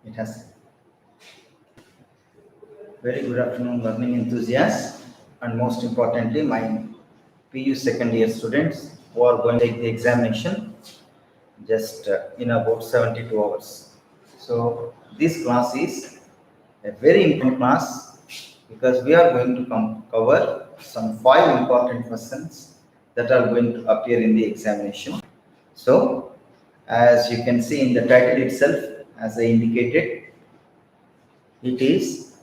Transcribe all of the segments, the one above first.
It has. Very good afternoon, learning enthusiasts, and most importantly, my PU second year students who are going to take the examination just in about 72 hours. So, this class is a very important class because we are going to cover some 5 important questions that are going to appear in the examination. So, as you can see in the title itself, as I indicated, it is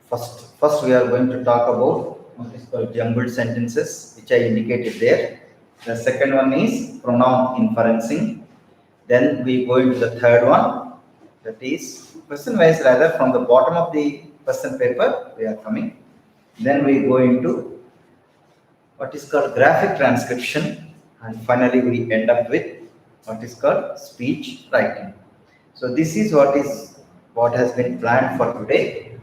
first we are going to talk about what is called jumbled sentences, which I indicated there. The second one is pronoun inferencing. Then we go into the third one, that is question wise, rather from the bottom of the question paper we are coming. Then we go into what is called graphic transcription, and finally we end up with what is called speech writing. So this is what has been planned for today,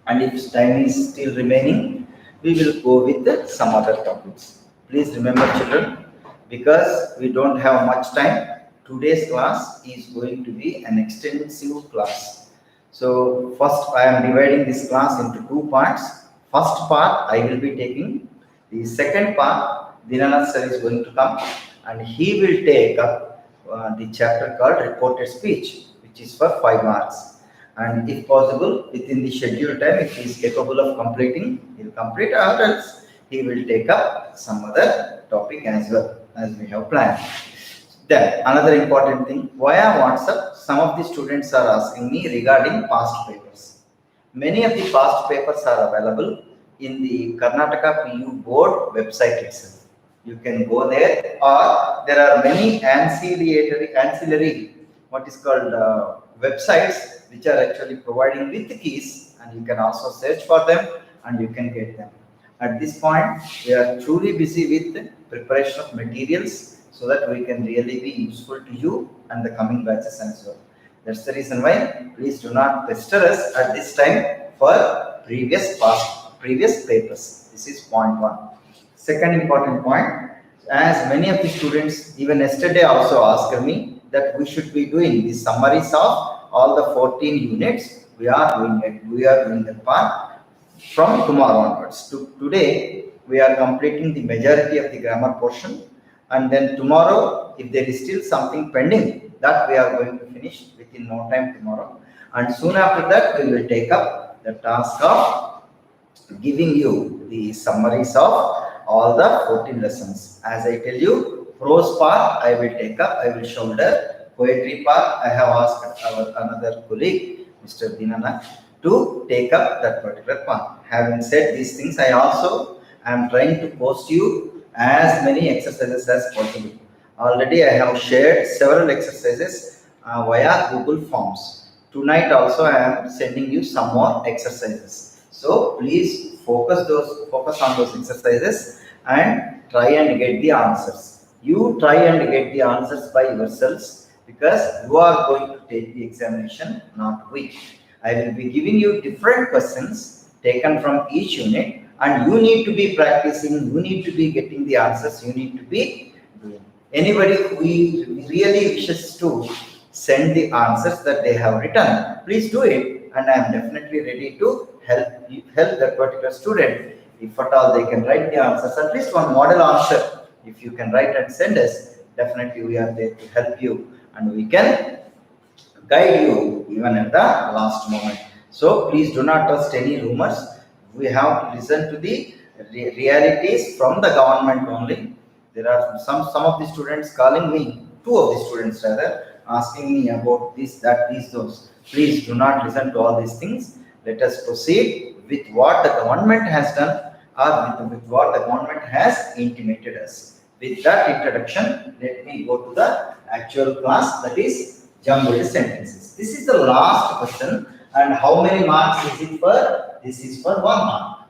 and if time is still remaining, we will go with some other topics. Please remember, children, because we don't have much time, today's class is going to be an extensive class. So first I am dividing this class into 2 parts. First part I will be taking. The second part, Dinanath sir is going to come and he will take up the chapter called reported speech, which is for 5 marks. And if possible, within the scheduled time, if he is capable of completing, he will complete, or else he will take up some other topic as well, as we have planned. Then another important thing, via WhatsApp, some of the students are asking me regarding past papers. Many of the past papers are available in the Karnataka PU board website itself. You can go there, or there are many ancillary what is called websites which are actually providing with the keys, and you can also search for them and you can get them. At this point, we are truly busy with the preparation of materials so that we can really be useful to you and the coming batches as well. That's the reason why please do not pester us at this time for previous papers. This is point 1. Second important point, as many of the students even yesterday also asked me that we should be doing the summaries of all the 14 units. We are doing it. We are doing that part from tomorrow onwards. Today we are completing the majority of the grammar portion, and then tomorrow, if there is still something pending, that we are going to finish within no time tomorrow. And soon after that, we will take up the task of giving you the summaries of all the 14 lessons. As I tell you, prose part I will take up, I will shoulder. Poetry part, I have asked our another colleague, Mr. Dinanath, to take up that particular part. Having said these things, I also am trying to post you as many exercises as possible. Already I have shared several exercises via Google Forms. Tonight also I am sending you some more exercises. So please focus on those exercises and try and get the answers. You try and get the answers by yourselves, because you are going to take the examination, not we. I will be giving you different questions taken from each unit, and you need to be practicing, you need to be getting the answers, you need to be doing. Anybody who really wishes to send the answers that they have written, please do it, and I am definitely ready to help that particular student. If at all they can write the answers, at least one model answer, if you can write and send us, definitely we are there to help you, and we can guide you even at the last moment. So please do not trust any rumors. We have to listen to the realities from the government only. There are some of the students calling me, 2 of the students rather, asking me about this, that, these, those. Please do not listen to all these things. Let us proceed with what the government has done, or with what the government has intimated us. With that introduction, let me go to the actual class, that is jumbled sentences. This is the last question, and how many marks is it for? This is for 1 mark.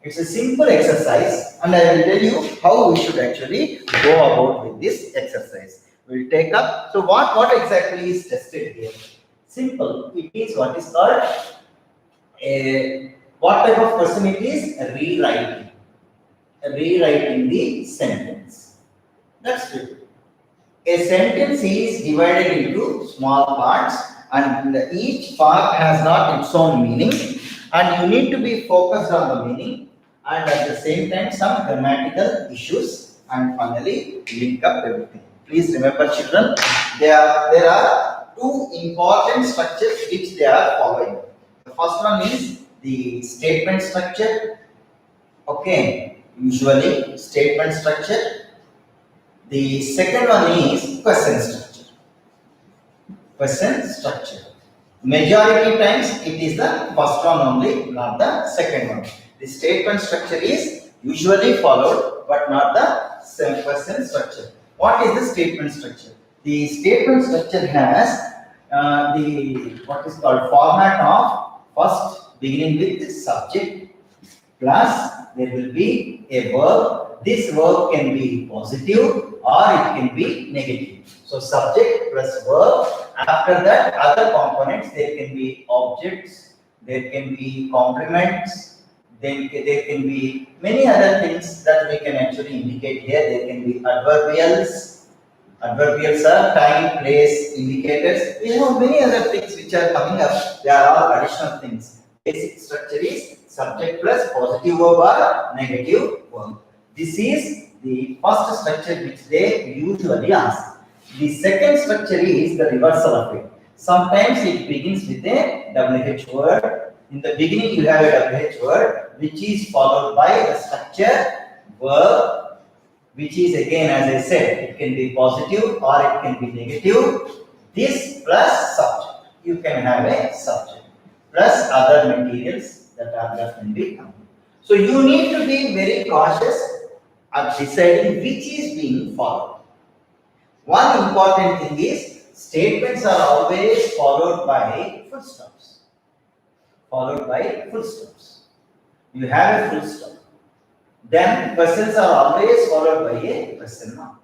It's a simple exercise, and I will tell you how we should actually go about with this exercise. We'll take up, so what exactly is tested here? Simple. It is what is called what type of question it is? Rewriting the sentence. That's it. A sentence is divided into small parts and each part has got its own meaning, and you need to be focused on the meaning, and at the same time some grammatical issues, and finally link up everything. Please remember, children, there are two important structures which they are following. The first one is the statement structure. Okay, usually statement structure. The second one is question structure. Question structure. Majority times it is the first one only, not the second one. The statement structure is usually followed, but not the question structure. What is the statement structure? The statement structure has the what is called format of first beginning with the subject plus there will be a verb. This verb can be positive or it can be negative. So subject plus verb. After that, other components, there can be objects, there can be complements, then there can be many other things that we can actually indicate here. There can be adverbials. Adverbials are time, place, indicators. We have many other things which are coming up. They are all additional things. Basic structure is subject plus positive verb or negative verb. This is the first structure which they usually ask. The second structure is the reversal of it. Sometimes it begins with a WH word. In the beginning you have a WH word which is followed by the structure verb, which is again, as I said, it can be positive or it can be negative. This plus subject. You can have a subject plus other materials that can be coming. So you need to be very cautious at deciding which is being followed. One important thing is statements are always followed by full stops. Followed by full stops. You have a full stop. Then questions are always followed by a question mark.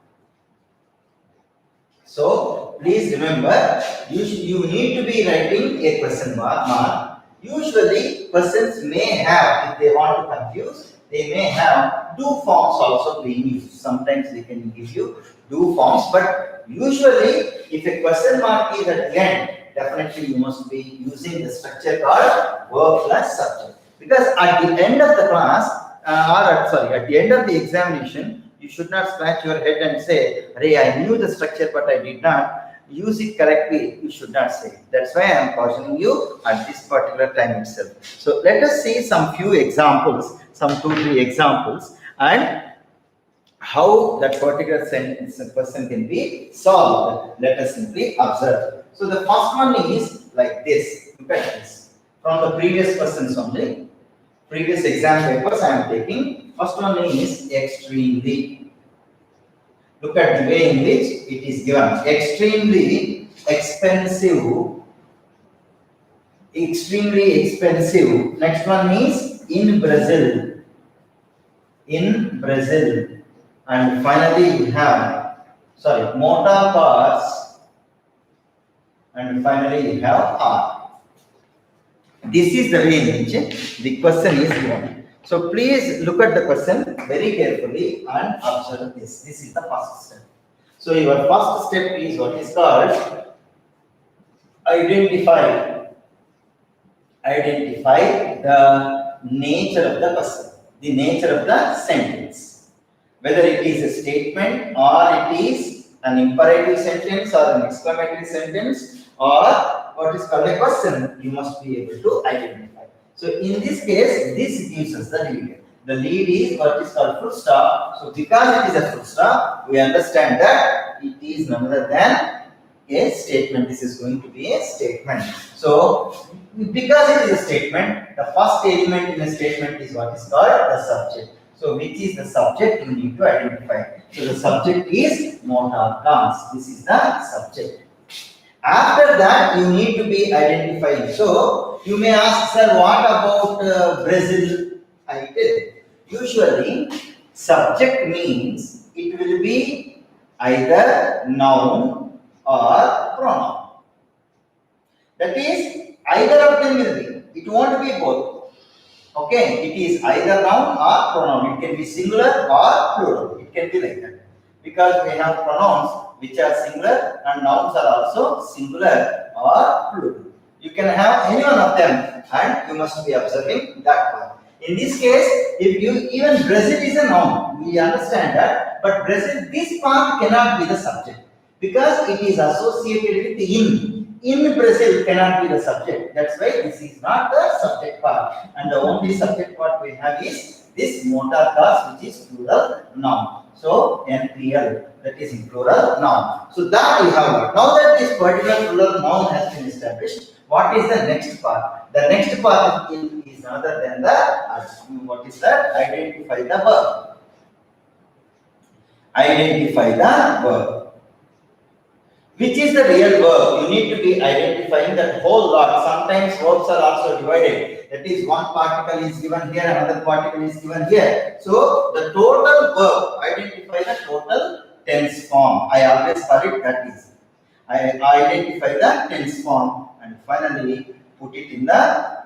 So please remember, you need to be writing a question mark. Usually persons may have, if they want to confuse, they may have do forms also being used. Sometimes they can give you do forms, but usually if a question mark is at the end, definitely you must be using the structure called verb plus subject. Because at the end of the class, at the end of the examination, you should not scratch your head and say, "Hey, I knew the structure, but I did not use it correctly." You should not say. That's why I am cautioning you at this particular time itself. So let us see some few examples, some 2-3 examples, and how that particular sentence question can be solved. Let us simply observe. So the first one is like this. Look at this. From the previous questions only, previous exam papers I am taking. First one is extremely. Look at the way in which it is given. Extremely expensive. Extremely expensive. Next one is in Brazil. In Brazil. And finally you have, motor parts. And finally you have R. This is the way in which the question is given. So please look at the question very carefully and observe this. This is the first step. So your first step is what is called identify the nature of the question, the nature of the sentence. Whether it is a statement or it is an imperative sentence or an exclamatory sentence or what is called a question, you must be able to identify. So in this case, this gives us the lead. The lead is what is called full stop. So because it is a full stop, we understand that it is none other than a statement. This is going to be a statement. So because it is a statement, the first element in a statement is what is called the subject. So which is the subject you need to identify. So the subject is motor cars. This is the subject. After that, you need to be identifying. So you may ask, sir, what about Brazil? I tell. Usually, subject means it will be either noun or pronoun. That is, either of them will be. It won't be both. Okay, it is either noun or pronoun. It can be singular or plural. It can be like that. Because we have pronouns which are singular and nouns are also singular or plural. You can have any one of them and you must be observing that part. In this case, if you even Brazil is a noun, we understand that, but Brazil, this part cannot be the subject because it is associated with in. In Brazil cannot be the subject. That's why this is not the subject part. And the only subject part we have is this motor cars, which is plural noun. So NPL, that is in plural noun. So that we have got. Now that this particular plural noun has been established, what is the next part? The next part is other than the what is that? Identify the verb. Identify the verb. Which is the real verb? You need to be identifying that whole lot. Sometimes verbs are also divided. That is, one particle is given here, another particle is given here. So the total verb, identify the total tense form. I always call it that is. I identify the tense form and finally put it in the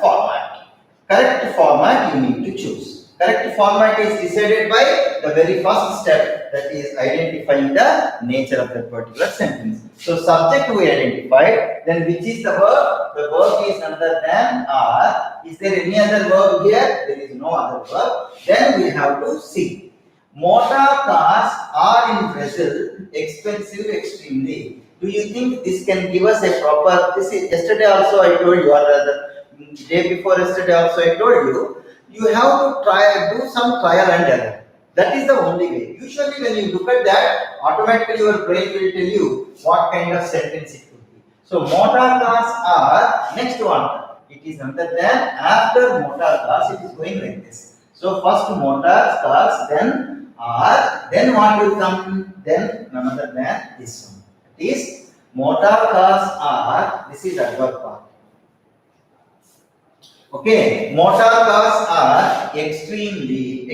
format. Correct format you need to choose. Correct format is decided by the very first step, that is identifying the nature of that particular sentence. So subject we identified, then which is the verb? The verb is other than are. Is there any other verb here? There is no other verb. Then we have to see. Motor cars are in Brazil expensive extremely. Do you think this can give us a proper? This is yesterday also I told you, or the day before yesterday also I told you. You have to do some trial and error. That is the only way. Usually when you look at that, automatically your brain will tell you what kind of sentence it could be. So motor cars are, next one, it is other than, after motor cars it is going like this. So first motor cars, then are, then what will come, then none other than this one. It is motor cars are, this is adverb part. Okay, motor cars are extremely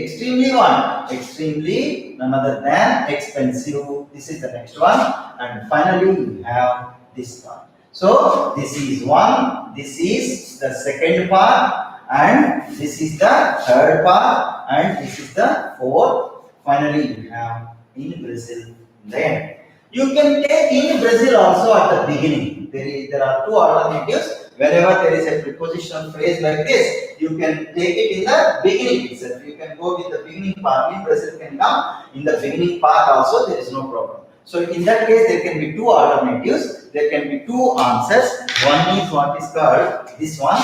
one, extremely none other than expensive. This is the next one, and finally we have this part. So this is one, this is the second part, and this is the third part, and this is the fourth. Finally we have in Brazil in the end. You can take in Brazil also at the beginning. There are two alternatives. Whenever there is a prepositional phrase like this, you can take it in the beginning itself. You can go with the beginning part. In Brazil can come in the beginning part also, there is no problem. So in that case, there can be two alternatives. There can be two answers. One is what is called this one.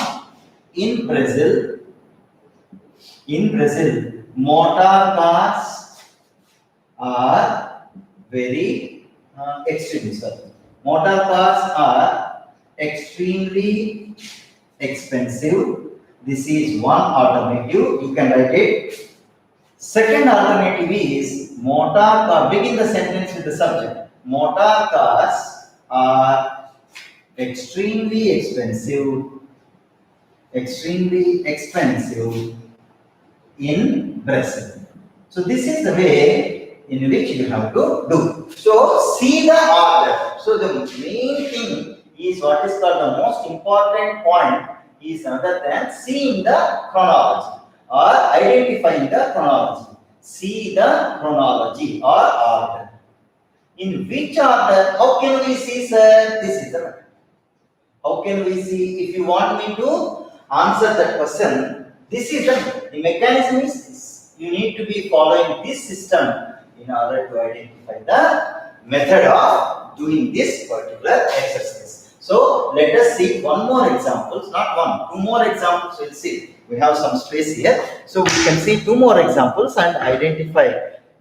In Brazil, motor cars are very extremely. Motor cars are extremely expensive. This is one alternative. You can write it. Second alternative is motor car. Begin the sentence with the subject. Motor cars are extremely expensive. Extremely expensive in Brazil. So this is the way in which you have to do. So see the order. So the main thing is what is called the most important point is other than seeing the chronology or identifying the chronology. See the chronology or order. In which order? How can we see, sir? This is the matter. How can we see? If you want me to answer that question, this is the mechanism is this. You need to be following this system in order to identify the method of doing this particular exercise. So let us see one more examples, not one, two more examples. We'll see. We have some space here, so we can see two more examples and identify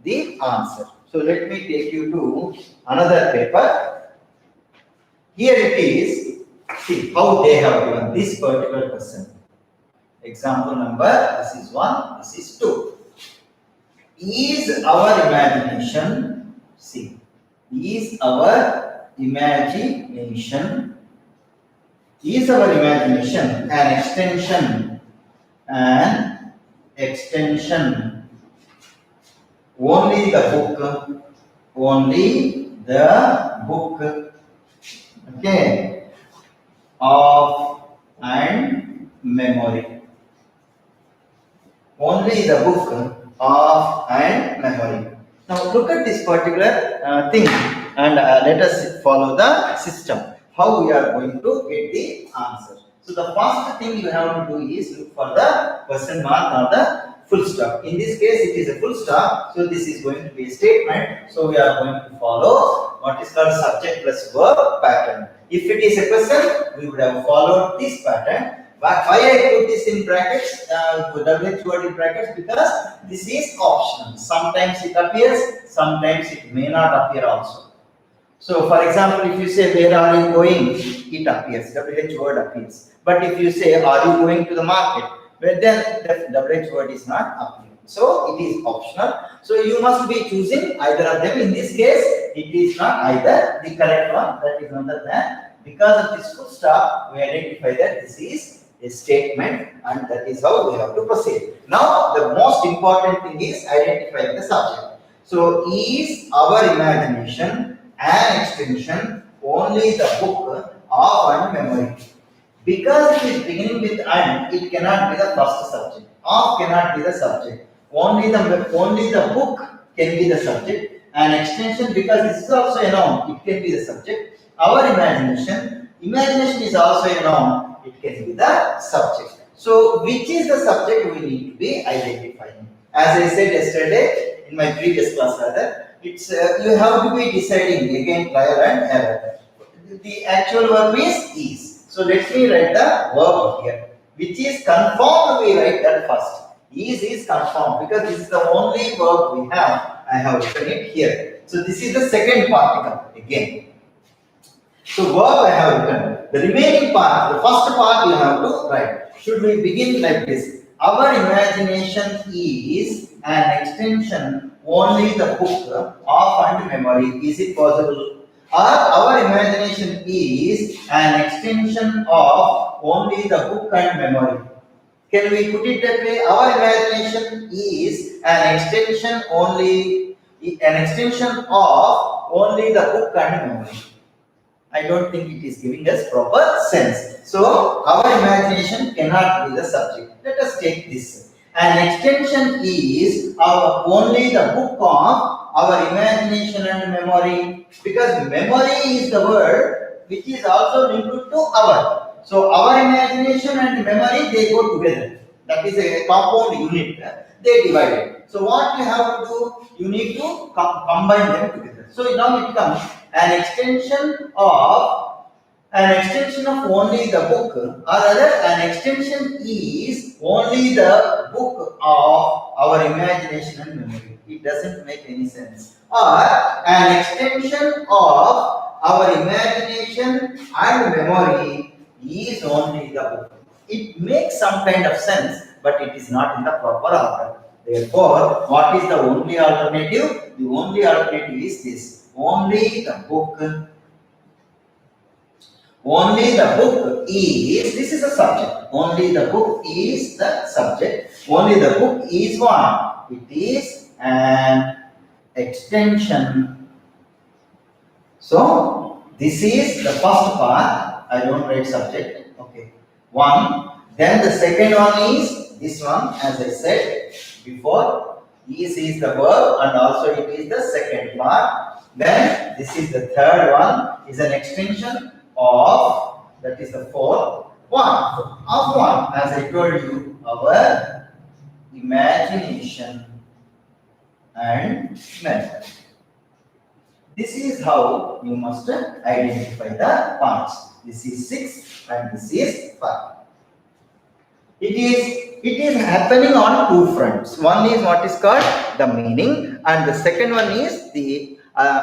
the answer. So let me take you to another paper. Here it is. See how they have given this particular question. Example number, this is 1, this is 2. Is our imagination, see, is our imagination an extension, only the book, okay, of and memory. Only the book of and memory. Now look at this particular thing. and let us follow the system. How we are going to get the answer. So the first thing you have to do is look for the question mark or the full stop. In this case, it is a full stop. So this is going to be a statement. So we are going to follow what is called subject plus verb pattern. If it is a question, we would have followed this pattern. But why I put this in brackets, WH word in brackets, because this is optional. Sometimes it appears, sometimes it may not appear also. So, for example, if you say, where are you going? It appears, WH word appears. But if you say, are you going to the market? Well, then the WH word is not appearing. So, it is optional. So, you must be choosing either of them. In this case, it is not either. The correct one, that is other than. Because of this full stop, we identify that this is a statement, and that is how we have to proceed. Now, the most important thing is identifying the subject. So, is our imagination an extension only the book of and memory? Because it is beginning with and, it cannot be the first subject. Of cannot be the subject. Only the book can be the subject. An extension, because this is also a noun, it can be the subject. Our imagination is also a noun, it can be the subject. So, which is the subject we need to be identifying? As I said yesterday in my previous class, rather, it's you have to be deciding again trial and error. The actual verb is. So, let me write the verb here. Which is confirmed, we write that first. Is confirmed because this is the only verb we have. I have written it here. So, this is the second particle again. So, verb I have written. The remaining part, the first part you have to write. Should we begin like this? Our imagination is an extension only the book of and memory. Is it possible? Or our imagination is an extension of only the book and memory. Can we put it that way? Our imagination is an extension of only the book and memory. I don't think it is giving us proper sense. So, our imagination cannot be the subject. Let us take this. An extension is only the book of our imagination and memory, because memory is the word which is also linked to our. So, our imagination and memory, they go together. That is a compound unit. They divide it. So, what you have to do? You need to combine them together. So, now it comes an extension of only the book, or rather an extension is only the book of our imagination and memory. It doesn't make any sense. Or an extension of our imagination and memory is only the book. It makes some kind of sense, but it is not in the proper order. Therefore, what is the only alternative? The only alternative is this. Only the book is, this is a subject. Only the book is the subject. Only the book is what? It is an extension. So, this is the first part. I don't write subject. Okay. One. Then the second one is this one, as I said before. Is the verb, and also it is the second part. Then this is the third one, is an extension of, that is the fourth one, of one, as I told you, our imagination and memory. This is how you must identify the parts. This is 6 and this is 5. It is happening on two fronts. One is what is called the meaning, and the second one is the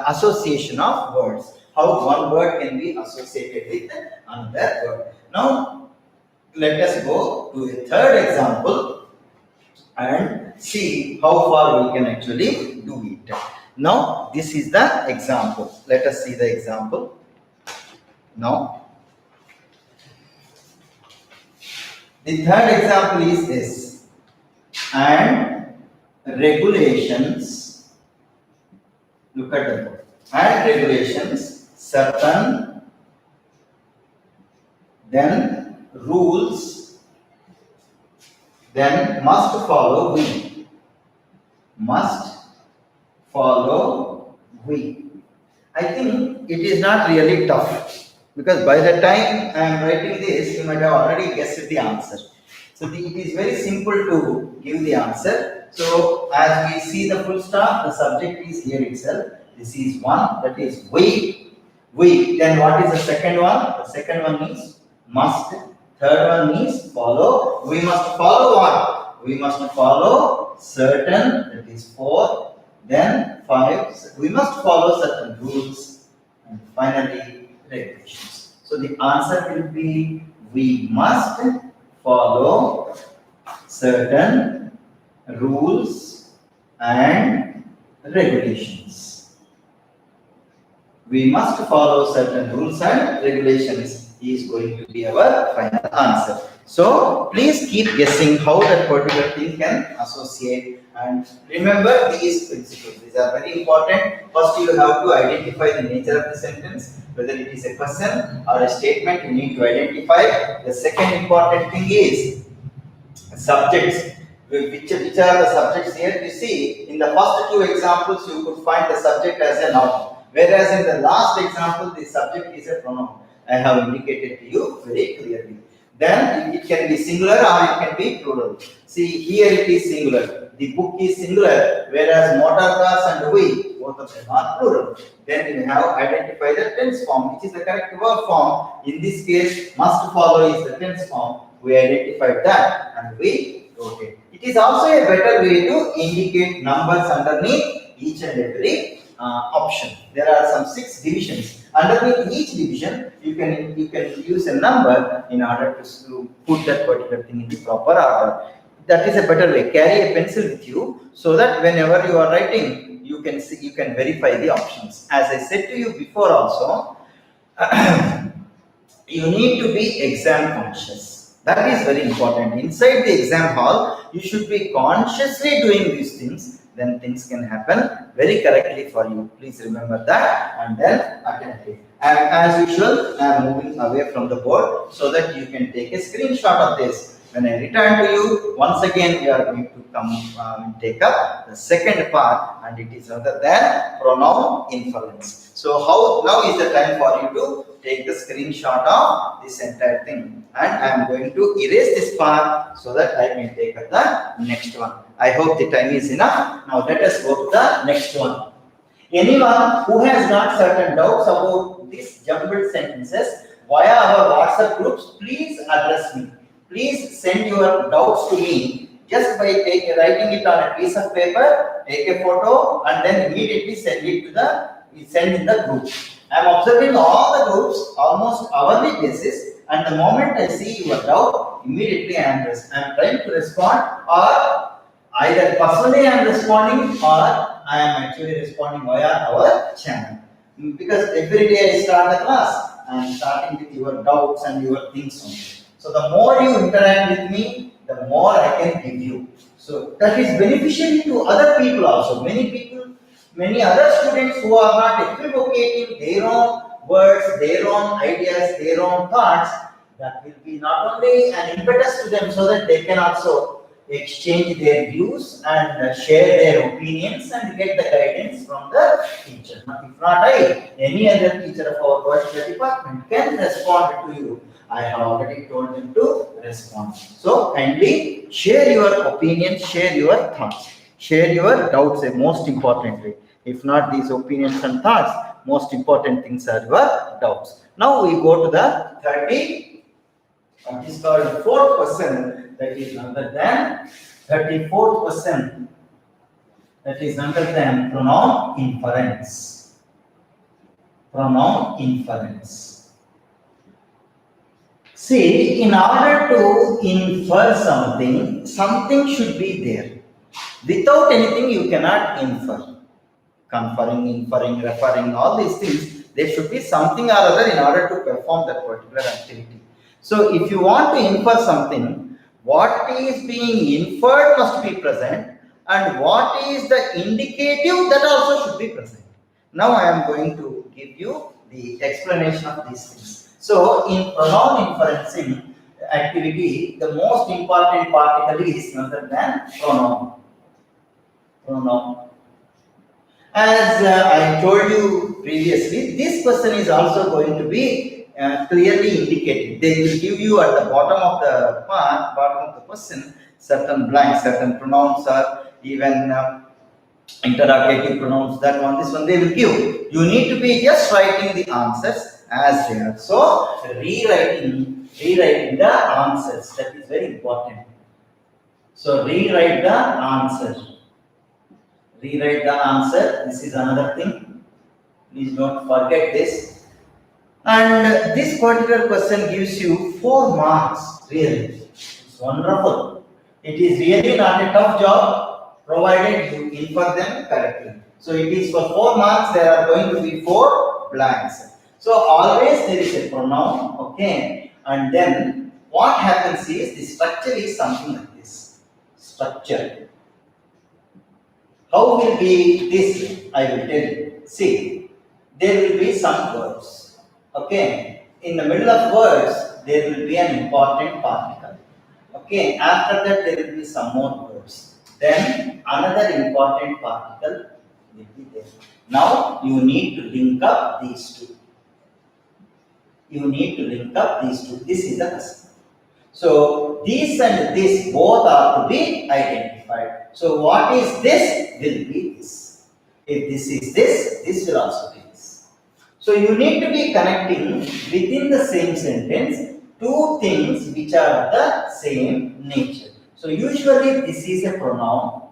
association of words. How one word can be associated with another word. Now, let us go to a third example and see how far we can actually do it. Now, this is the example. Let us see the example. Now, the third example is this. And regulations, look at the word. And regulations, certain, then rules, then must follow we. Must follow we. I think it is not really tough because by the time I am writing this, you might have already guessed the answer. So it is very simple to give the answer. So as we see the full stop, the subject is here itself. This is one, that is we. Then what is the second one? The second one is must. Third one is follow. We must follow what? We must follow certain, that is 4. Then 5, we must follow certain rules. And finally, regulations. So the answer will be we must follow certain rules and regulations. We must follow certain rules and regulations is going to be our final answer. So please keep guessing how that particular thing can associate, and remember these principles. These are very important. First, you have to identify the nature of the sentence, whether it is a question or a statement. You need to identify. The second important thing is subjects. Which are the subjects here? You see, in the first 2 examples, you could find the subject as a noun, whereas in the last example, the subject is a pronoun. I have indicated to you very clearly. Then it can be singular or it can be plural. See, here it is singular. The book is singular, whereas motor cars and we, both of them are plural. Then you have identified the tense form, which is the correct verb form. In this case, must follow is the tense form. We identified that and we wrote it. It is also a better way to indicate numbers underneath each and every option. There are some 6 divisions. Underneath each division, you can use a number in order to put that particular thing in the proper order. That is a better way. Carry a pencil with you so that whenever you are writing, you can see, you can verify the options. As I said to you before also, you need to be exam conscious. That is very important. Inside the exam hall, you should be consciously doing these things. Then things can happen very correctly for you. Please remember that and then attempt it. And as usual, I am moving away from the board so that you can take a screenshot of this. When I return to you, once again we are going to come and take up the second part, and it is other than pronoun inference. So now is the time for you to take the screenshot of this entire thing, and I am going to erase this part so that I may take up the next one. I hope the time is enough. Now let us go to the next one. Anyone who has got certain doubts about these jumbled sentences via our WhatsApp groups, please address me. Please send your doubts to me just by writing it on a piece of paper, take a photo, and then immediately send in the group. I am observing all the groups almost hourly basis, and the moment I see your doubt, immediately I am trying to respond, or either personally I am responding or I am actually responding via our channel. Because every day I start the class, I am starting with your doubts and your things only. So the more you interact with me, the more I can give you. So that is beneficial to other people also. Many other students who are not equivocating their own words, their own ideas, their own thoughts, that will be not only an impetus to them so that they can also exchange their views and share their opinions and get the guidance from the teacher. If not I, any other teacher of our particular department can respond to you. I have already told them to respond. So kindly share your opinions, share your thoughts, share your doubts, most importantly. If not these opinions and thoughts, most important things are your doubts. Now we go to the what is called the 4th question, that is other than 34th question, that is other than pronoun inference. Pronoun inference. See, in order to infer something, something should be there. Without anything, you cannot infer. Conferring, inferring, referring, all these things, there should be something or other in order to perform that particular activity. So, if you want to infer something, what is being inferred must be present, and what is the indicative, that also should be present. Now, I am going to give you the explanation of these things. So, in pronoun inferencing activity, the most important particle is other than pronoun. Pronoun. As I told you previously, this question is also going to be clearly indicated. They will give you at the bottom of the part, bottom of the question, certain blanks, certain pronouns, or even interrogative pronouns. That one, this one, they will give. You need to be just writing the answers as they are. So rewriting the answers, that is very important. So rewrite the answer. Rewrite the answer. This is another thing. Please don't forget this. And this particular question gives you 4 marks. Really, it's wonderful. It is really not a tough job, provided you infer them correctly. So it is for 4 marks. There are going to be 4 blanks. So always there is a pronoun, okay, and then what happens is the structure is something like this. Structure. How will be this? I will tell you. See, there will be some words. Okay. In the middle of words, there will be an important particle. Okay. After that, there will be some more words. Then another important particle will be there. Now you need to link up these two. You need to link up these two. This is the question. So this and this both are to be identified. So what is this will be this. If this is this, this will also be this. So you need to be connecting within the same sentence two things which are of the same nature. So usually this is a pronoun.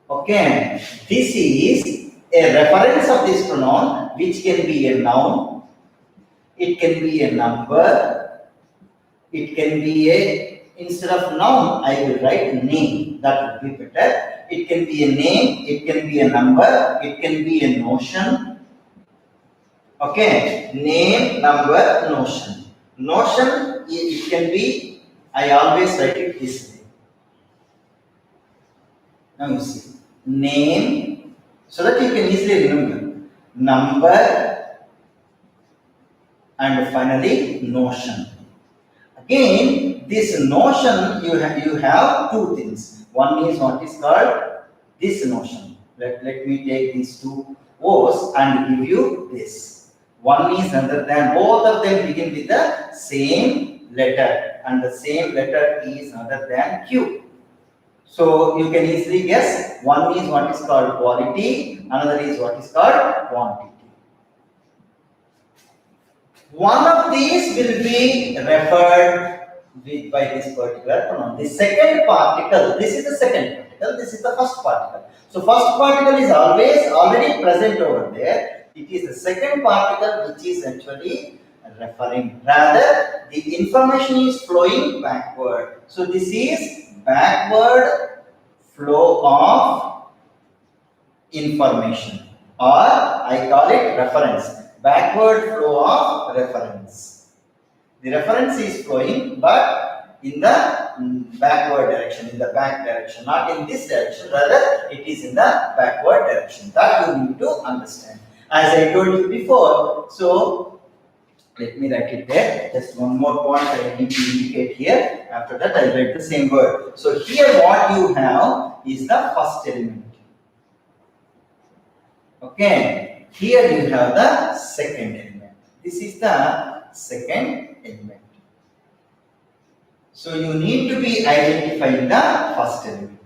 Okay. This is a reference of this pronoun which can be a noun. It can be a number. It can be a, instead of noun, I will write name. That would be better. It can be a name, it can be a number, it can be a notion. Okay, name, number, notion. Notion, it can be, I always write it this way. Now you see, name, so that you can easily remember. Number, and finally, notion. Again, this notion, you have two things. One is what is called this notion. Let me take these two O's and give you this. One is other than, both of them begin with the same letter, and the same letter is other than Q. So you can easily guess, one is what is called quality, another is what is called quantity. One of these will be referred with by this particular pronoun. The second particle, this is the second particle, this is the first particle. So first particle is always already present over there. It is the second particle which is actually referring. Rather, the information is flowing backward. So this is backward flow of information, or I call it reference. Backward flow of reference. The reference is flowing, but in the backward direction, in the back direction, not in this direction, rather it is in the backward direction. That you need to understand. As I told you before, so let me write it there. Just one more point I need to indicate here. After that, I write the same word. So here what you have is the first element. Okay. Here you have the second element. This is the second element. So you need to be identifying the first element.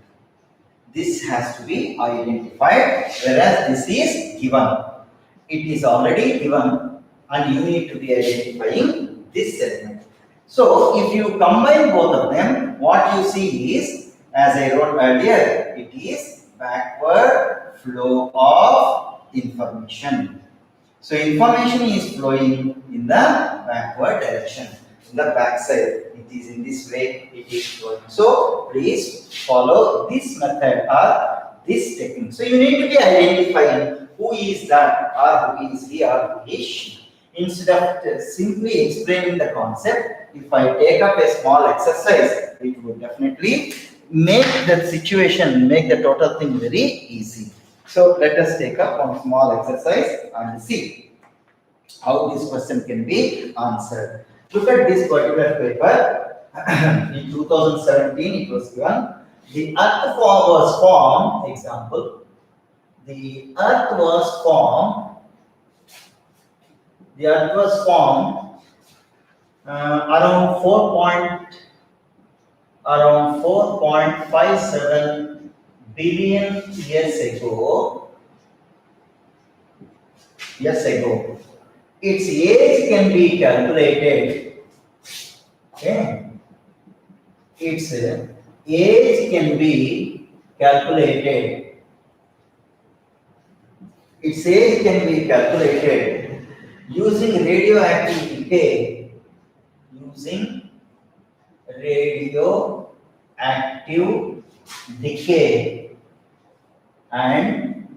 This has to be identified, whereas this is given. It is already given, and you need to be identifying this element. So if you combine both of them, what you see is, as I wrote earlier, it is backward flow of information. So information is flowing in the backward direction, in the back side. It is in this way, it is flowing. So please follow this method or this technique. So you need to be identifying who is that, or who is he, or who is she. Instead of simply explaining the concept, if I take up a small exercise, it would definitely make that situation, make the total thing very easy. So let us take up one small exercise and see how this question can be answered. Look at this particular paper. In 2017 it was given. The earth was formed, example, the earth was formed. The earth was formed around 4.57 billion years ago. Its age can be calculated. Okay. Its age can be calculated. Its age can be calculated using radioactive decay. Using radioactive decay and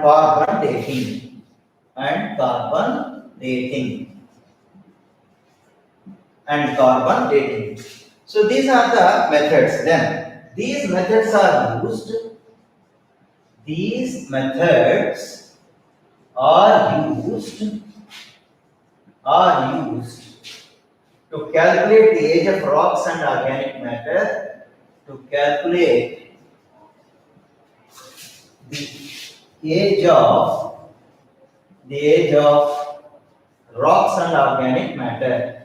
carbon dating. So these are the methods. Then these methods are used. To calculate the age of rocks and organic matter. To calculate the age of rocks and organic matter.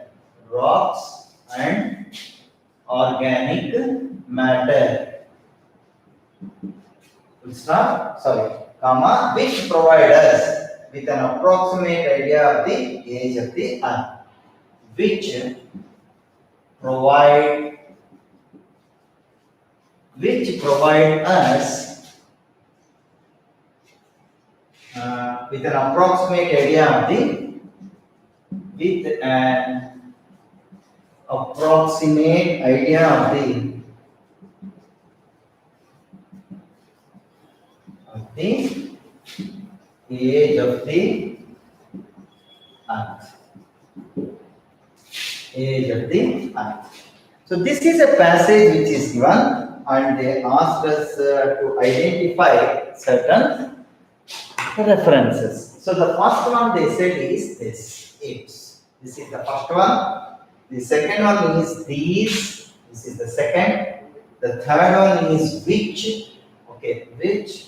Comma, which provide us with an approximate idea of the age of the earth. Which provide us with an approximate idea of the age of the earth. So this is a passage which is given, and they asked us to identify certain references. So the first one they said is this. This is the first one. The second one is these. This is the second. The third one is which. Okay, which.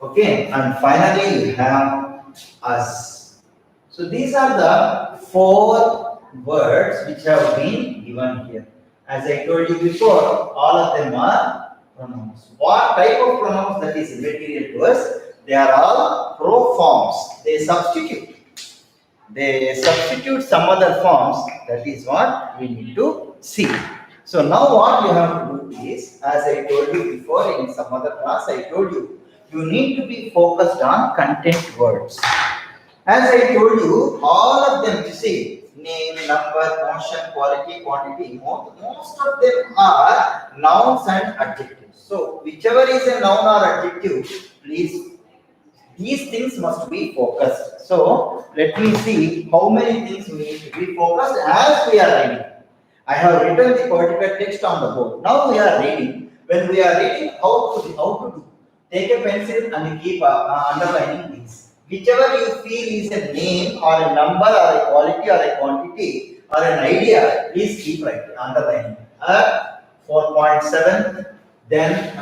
Okay, and finally you have us. So these are the 4 words which have been given here. As I told you before, all of them are pronouns. What type of pronouns that is immaterial to us? They are all pro forms. They substitute some other forms. That is what we need to see. So now what you have to do is, as I told you before in some other class, I told you, you need to be focused on content words. As I told you, all of them, you see, name, number, motion, quality, quantity, most of them are nouns and adjectives. So whichever is a noun or adjective, please, these things must be focused. So let me see how many things we need to be focused as we are reading. I have written the particular text on the board. Now we are reading. When we are reading, how to do? Take a pencil and keep underlining these. Whichever you feel is a name or a number or a quality or a quantity or an idea, please keep writing, underlining. 4.7. Then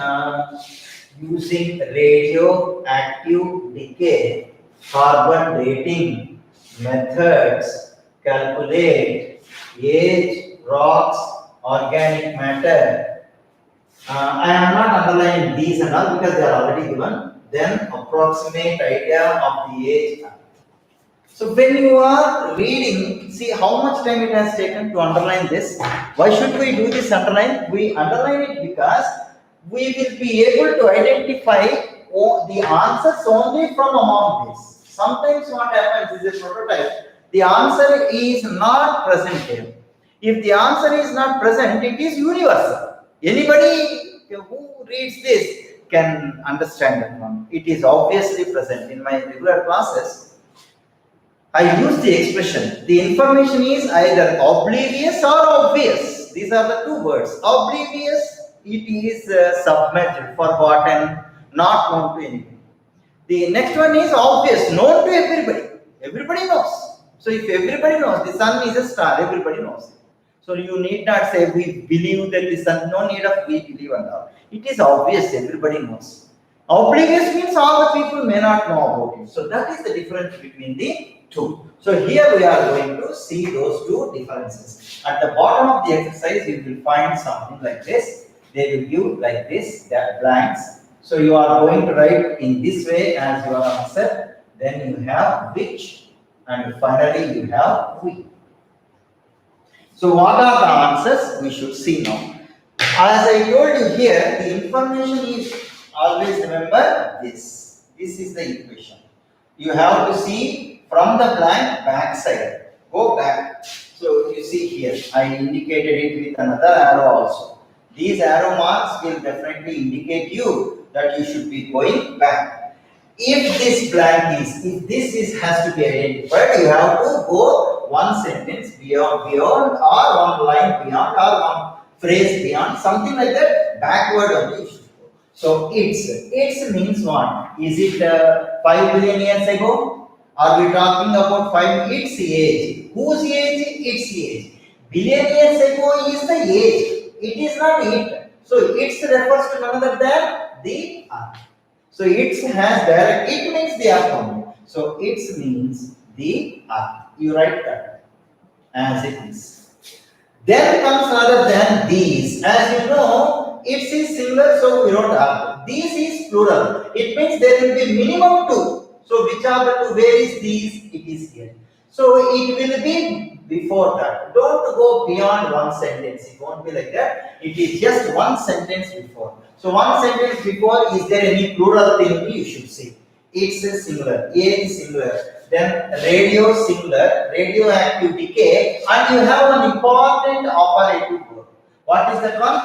using radioactive decay, carbon dating, methods, calculate, age, rocks, organic matter. I am not underlining these and all because they are already given. Then approximate idea of the age. So when you are reading, see how much time it has taken to underline this. Why should we do this underline? We underline it because we will be able to identify the answers only from among this. Sometimes what happens is a prototype. The answer is not present here. If the answer is not present, it is universal. Anybody who reads this can understand that one. It is obviously present. In my regular classes, I use the expression, the information is either oblivious or obvious. These are the 2 words. Oblivious, it is submerged, forgotten, not known to anyone. The next one is obvious, known to everybody. Everybody knows. So if everybody knows, the sun is a star, everybody knows. So you need not say we believe that the sun, no need of we believe and all. It is obvious, everybody knows. Oblivious means all the people may not know about it. So that is the difference between the two. So here we are going to see those two differences. At the bottom of the exercise, you will find something like this. They will give like this, that blanks. So you are going to write in this way as your answer. Then you have which, and finally you have we. So what are the answers? We should see now. As I told you here, the information is always remember this. This is the equation. You have to see from the blank back side. Go back. So you see here, I indicated it with another arrow also. These arrow marks will definitely indicate you that you should be going back. If this blank is, if this is has to be identified, you have to go one sentence beyond, or one line beyond, or one phrase beyond, something like that, backward only you should go. So it's means what? Is it 5 billion years ago? Are we talking about 5? It's age. Whose age? Its age. Billion years ago is the age. It is not it. So it's refers to none other than the earth. So it has direct, it means the earth only. So it means the earth. You write that as it is. Then comes other than these. As you know, it is singular, so we don't have. These is plural. It means there will be minimum 2. So which are the 2? Where is these? It is here. So it will be before that. Don't go beyond one sentence. It won't be like that. It is just one sentence before. So one sentence before, is there any plural thing you should say? It's a singular. A is singular. Then radio singular, radioactive decay, and you have an important operative word. What is that one?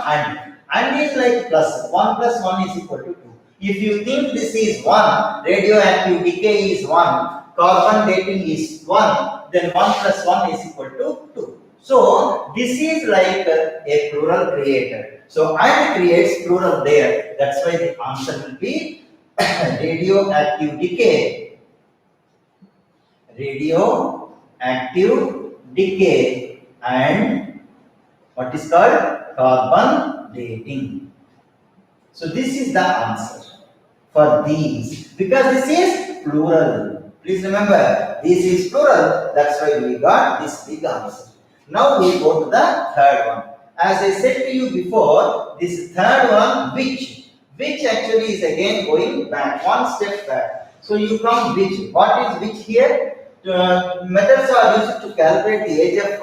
And is like plus. 1 plus 1 is equal to 2. If you think this is 1, radioactive decay is 1, carbon dating is 1, then 1 plus 1 is equal to 2. So this is like a plural creator. So and creates plural there. That's why the answer will be radioactive decay. Radioactive decay and what is called carbon dating. So this is the answer for these, because this is plural. Please remember, this is plural. That's why we got this big answer. Now we go to the third one. As I said to you before, this third one, which actually is again going back, one step back. So you come which. What is which here? Methods are used to calculate the age of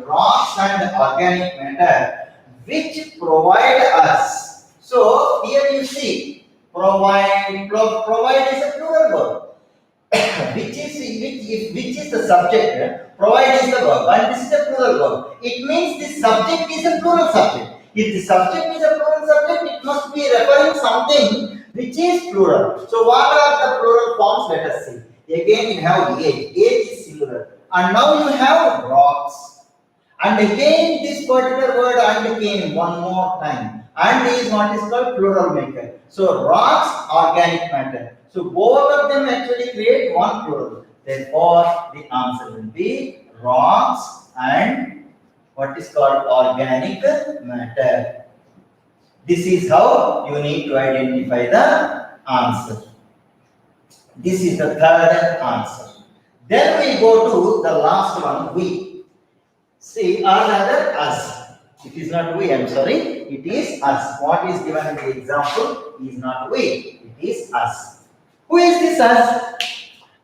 rocks and organic matter, which provide us. So here you see, provide is a plural verb. which is the subject, provide is the verb, and this is a plural verb. It means the subject is a plural subject. If the subject is a plural subject, it must be referring something which is plural. So what are the plural forms? Let us see. Again you have age. Age is singular. And now you have rocks. And again this particular word and came one more time. And is what is called plural maker. So rocks, organic matter. So both of them actually create one plural. Therefore the answer will be rocks and what is called organic matter. This is how you need to identify the answer. This is the third answer. Then we go to the last one, we. See, or rather us. It is not we, I'm sorry. It is us. What is given in the example is not we. It is us. Who is this us?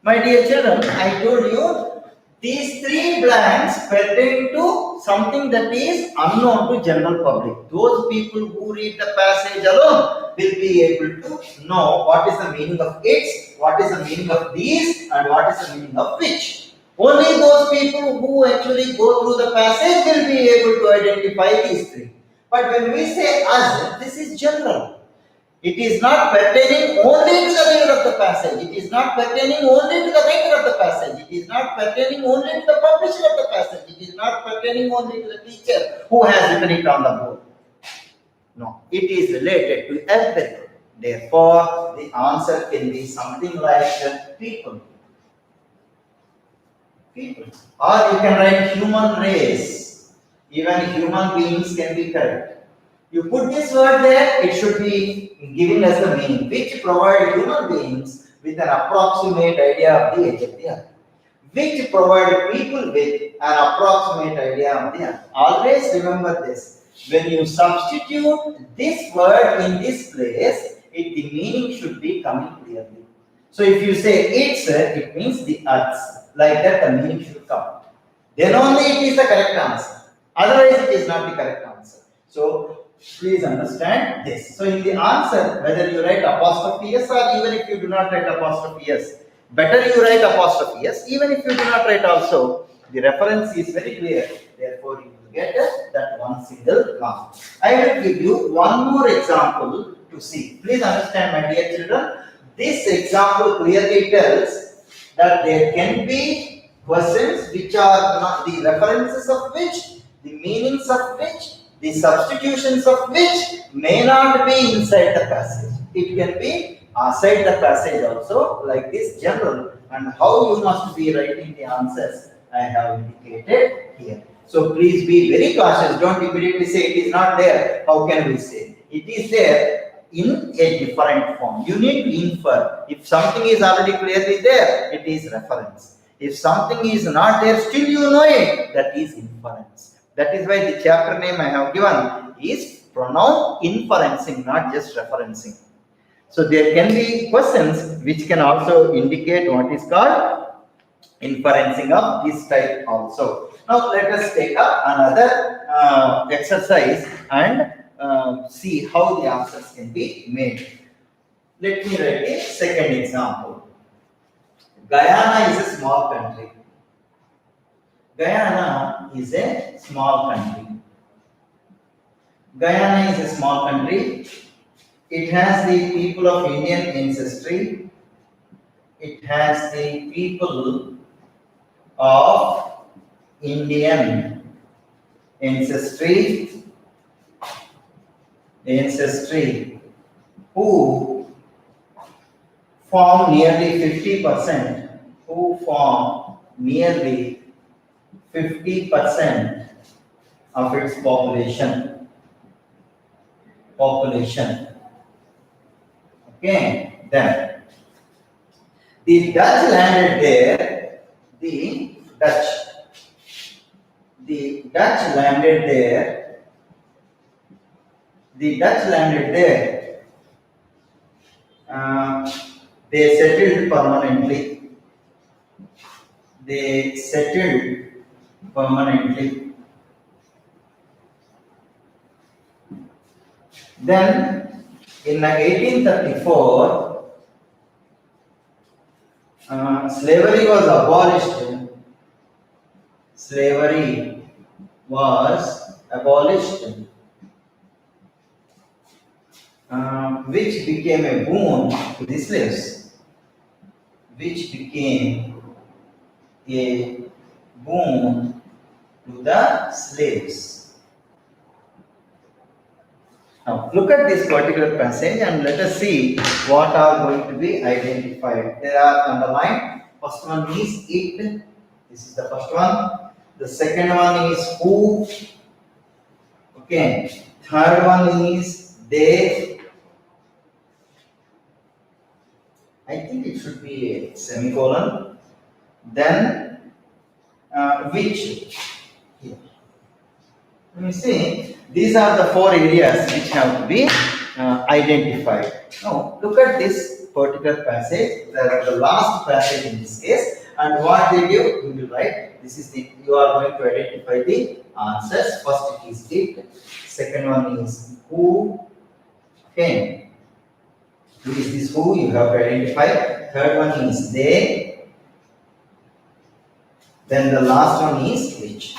My dear children, I told you these 3 blanks pertain to something that is unknown to general public. Those people who read the passage alone will be able to know what is the meaning of its, what is the meaning of these, and what is the meaning of which. Only those people who actually go through the passage will be able to identify these 3. But when we say us, this is general. It is not pertaining only to the reader of the passage. It is not pertaining only to the writer of the passage. It is not pertaining only to the publisher of the passage. It is not pertaining only to the teacher who has written it on the board. No, it is related to everything. Therefore, the answer can be something like people. People. Or you can write human race. Even human beings can be correct. You put this word there, it should be giving us the meaning, which provide human beings with an approximate idea of the age of the earth. Which provide people with an approximate idea of the earth. Always remember this. When you substitute this word in this place, the meaning should be coming clearly. So if you say it's, it means the earth's. Like that, the meaning should come. Then only it is the correct answer. Otherwise, it is not the correct answer. So please understand this. So in the answer, whether you write apostrophe s or even if you do not write apostrophe s, better you write apostrophe s. Even if you do not write also, the reference is very clear. Therefore, you will get that one single mark. I will give you one more example to see. Please understand, my dear children. This example clearly tells that there can be questions which are not the references of which, the meanings of which, the substitutions of which may not be inside the passage. It can be outside the passage also, like this general, and how you must be writing the answers I have indicated here. So please be very cautious. Don't immediately say it is not there. How can we say? It is there in a different form. You need to infer. If something is already clearly there, it is reference. If something is not there, still you know it, that is inference. That is why the chapter name I have given is pronoun inferencing, not just referencing. So there can be questions which can also indicate what is called inferencing of this type also. Now let us take up another exercise and see how the answers can be made. Let me write a second example. Guyana is a small country. Guyana is a small country. Guyana is a small country. It has the people of Indian ancestry. It has the people of Indian ancestry who form nearly 50%, of its population. Okay, then the Dutch landed there. The Dutch landed there. They settled permanently. Then, in 1834, slavery was abolished. Which became a boon to the slaves. Now, look at this particular passage and let us see what are going to be identified. They are underlined. First one is it. This is the first one. The second one is who. Okay. Third one is they. I think it should be a semicolon. Then which. Here. Let me see. These are the four areas which have to be identified. Now, look at this particular passage, the last passage in this case, and what they do, you will write. This is the, you are going to identify the answers. First it is it, second one is who, okay. Who is this who? You have to identify. Third one is they. Then the last one is which.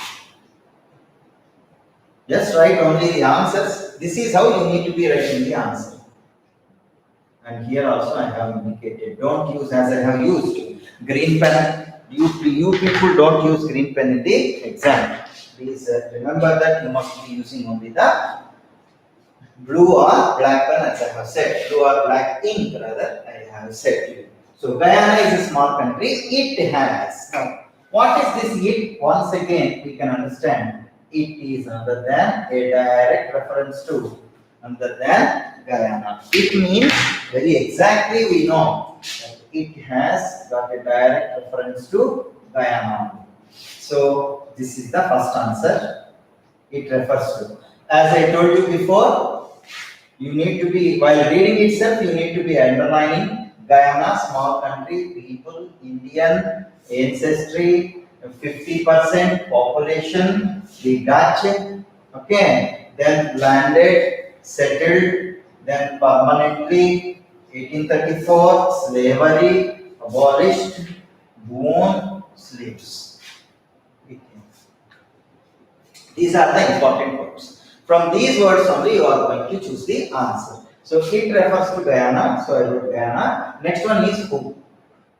Just write only the answers. This is how you need to be writing the answer. And here also I have indicated. Don't use as I have used green pen. You people don't use green pen in the exam. Please remember that you must be using only the blue or black pen as I have said. Blue or black ink rather I have said to you. So Guyana is a small country. It has. Now, what is this it? Once again we can understand. it is other than a direct reference to other than Guyana. It means very exactly we know that it has got a direct reference to Guyana. So this is the first answer. It refers to. As I told you before, you need to be, while reading itself, you need to be underlining Guyana, small country, people, Indian, ancestry, 50% population, the Dutch, okay, then landed, settled, then permanently, 1834, slavery, abolished, born, slaves. These are the important words. From these words only you are going to choose the answer. So it refers to Guyana, so I wrote Guyana. Next one is who.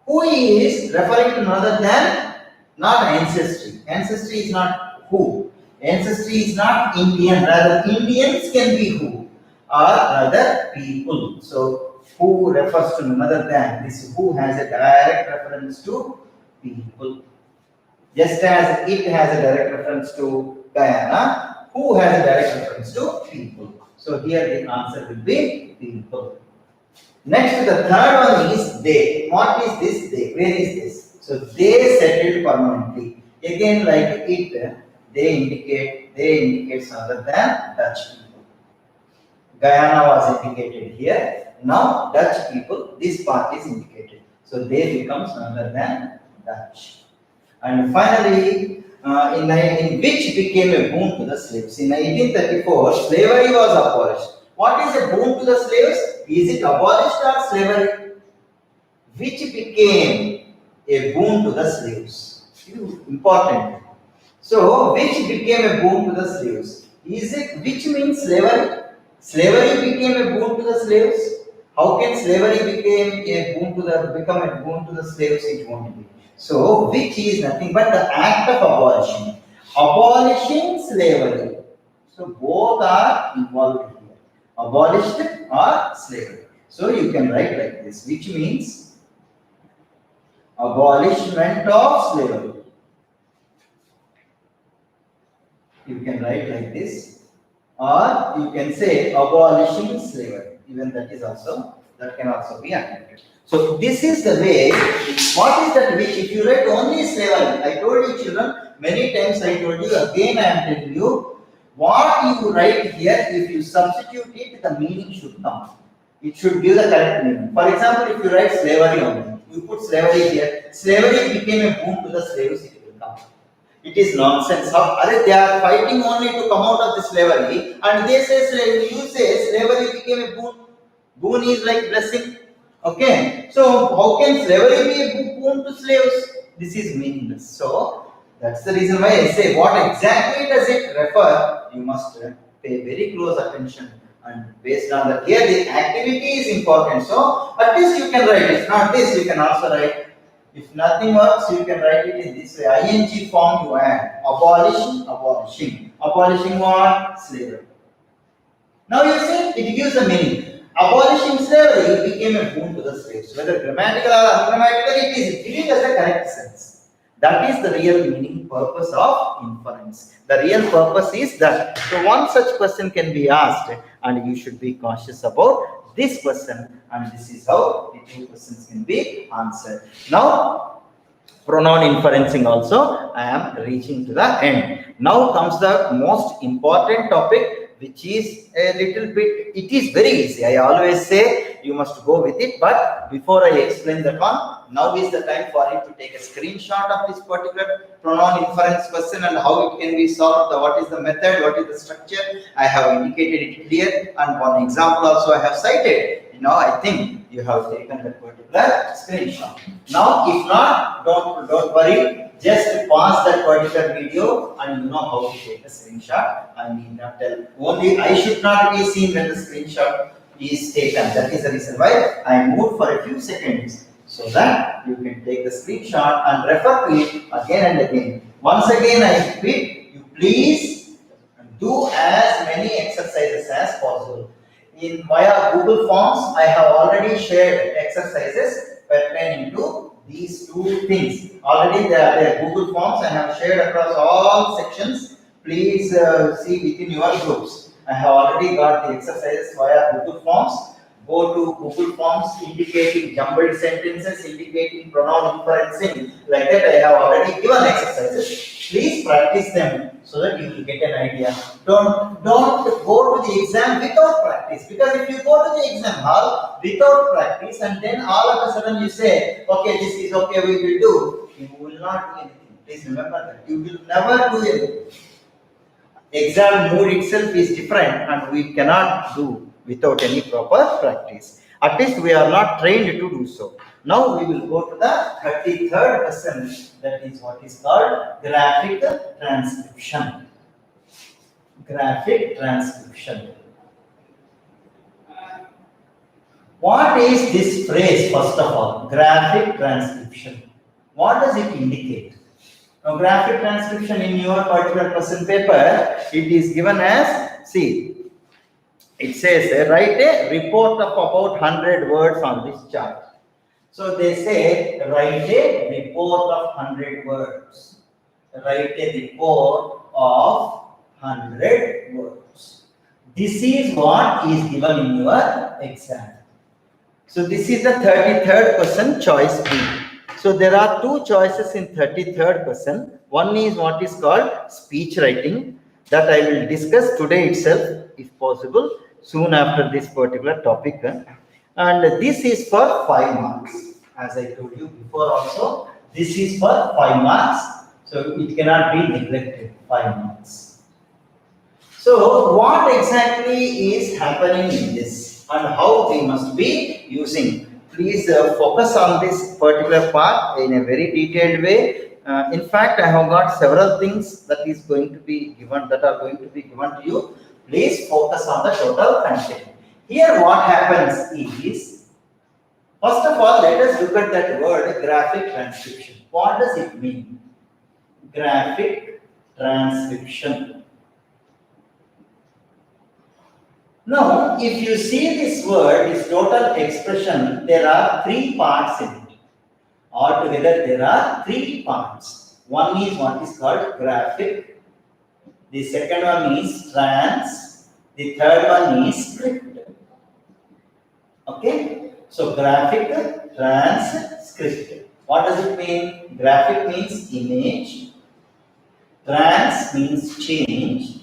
Who is referring to none other than not ancestry. Ancestry is not who. Ancestry is not Indian, rather Indians can be who or rather people. So who refers to none other than, this who has a direct reference to people. Just as it has a direct reference to Guyana, who has a direct reference to people. So here the answer will be people. Next, the third one is they. What is this they? Where is this? So they settled permanently. Again, like it, they indicates other than Dutch people. Guyana was indicated here. Now Dutch people, this part is indicated. So they becomes other than Dutch. And finally, in which became a boon to the slaves. In 1834, slavery was abolished. What is a boon to the slaves? Is it abolished or slavery? Which became a boon to the slaves. Important. So, which became a boon to the slaves? Is it which means slavery? Slavery became a boon to the slaves. How can slavery become a boon to the slaves? It won't be. So, which is nothing but the act of abolition. Abolishing slavery. So, both are involved here. Abolished or slavery. So, you can write like this, which means abolishment of slavery. You can write like this, or you can say abolishing slavery. Even that can also be attempted. So this is the way. What is that which? If you write only slavery, I told you children many times. I told you again. I am telling you what you write here. If you substitute it, the meaning should come. It should give the correct meaning. For example, if you write slavery only, you put slavery here. Slavery became a boon to the slaves. It will come. It is nonsense. They are fighting only to come out of the slavery, and they say you say slavery became a boon. Boon is like blessing. Okay. So how can slavery be a boon to slaves? This is meaningless. So that's the reason why I say what exactly does it refer? You must pay very close attention, and based on that, here the activity is important. So at least you can write. If not this, you can also write. If nothing works, you can write it in this way. ING form you add. Abolishing. Abolishing what? Slavery. Now you see, it gives a meaning. Abolishing slavery became a boon to the slaves. Whether grammatical or ungrammatical, it is giving us a correct sense. That is the real meaning, purpose of inference. The real purpose is that. So one such question can be asked, and you should be cautious about this question, and this is how the two questions can be answered. Now, pronoun inferencing also, I am reaching to the end. Now comes the most important topic, which is a little bit, it is very easy. I always say you must go with it, but before I explain that one, now is the time for you to take a screenshot of this particular pronoun inference question and how it can be solved, what is the method, what is the structure. I have indicated it here, and one example also I have cited. Now I think you have taken that particular screenshot. Now if not, don't worry. Just pause that particular video and you know how to take a screenshot. I need not tell. Only I should not be seen when the screenshot is taken. That is the reason why I moved for a few seconds, so that you can take the screenshot and refer to it again and again. Once again, I repeat, you please do as many exercises as possible. In via Google Forms, I have already shared exercises pertaining to these two things. Already there are Google Forms I have shared across all sections. Please see within your groups. I have already got the exercises via Google Forms. Go to Google Forms indicating jumbled sentences, indicating pronoun inferencing. Like that, I have already given exercises. Please practice them so that you will get an idea. Don't go to the exam without practice, because if you go to the exam hall without practice and then all of a sudden you say, okay, this is okay, we will do, you will not do anything. Please remember that you will never do anything. Exam mood itself is different and we cannot do without any proper practice. At least we are not trained to do so. Now we will go to the 33rd lesson, that is what is called graphic transcription. Graphic transcription. What is this phrase, first of all? Graphic transcription. What does it indicate? Now, graphic transcription in your particular question paper, it is given as, see, it says write a report of about 100 words on this chart. So they say write a report of 100 words. Write a report of 100 words. This is what is given in your exam. So this is the 33rd question, choice B. So there are two choices in 33rd question. One is what is called speech writing, that I will discuss today itself, if possible, soon after this particular topic. And this is for 5 marks. As I told you before also, this is for 5 marks. So it cannot be neglected, 5 marks. So what exactly is happening in this and how we must be using? Please focus on this particular part in a very detailed way. In fact, I have got several things that are going to be given to you. Please focus on the total content. Here what happens is, first of all, let us look at that word graphic transcription. What does it mean? Graphic transcription. Now, if you see this word, this total expression, there are 3 parts in it. Altogether, there are 3 parts. One is what is called graphic. The second one is trans. The third one is script. Okay? So, graphic, trans, script. What does it mean? Graphic means image. Trans means change.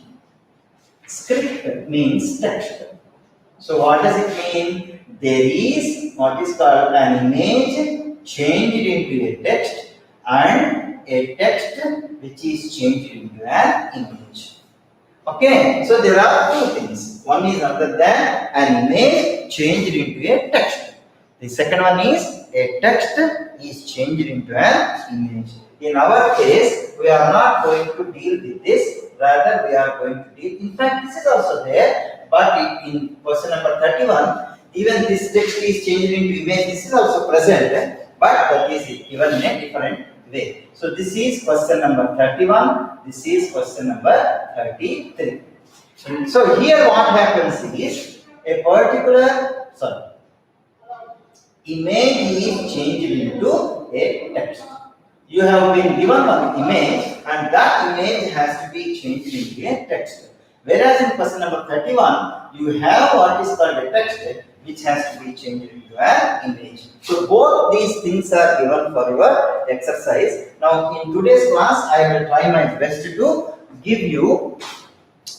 Script means text. So what does it mean? There is what is called an image changed into a text and a text which is changed into an image. Okay, so there are 2 things. One is other than an image changed into a text. The second one is a text is changed into an image. In our case, we are not going to deal with this. Rather, we are going to deal. In fact, this is also there, but in question number 31, even this text is changed into image. This is also present, but that is given in a different way. So this is question number 31. This is question number 33. So here what happens is a particular image is changed into a text. You have been given one image and that image has to be changed into a text. Whereas in question number 31, you have what is called a text which has to be changed into an image. So both these things are given for your exercise. Now in today's class, I will try my best to give you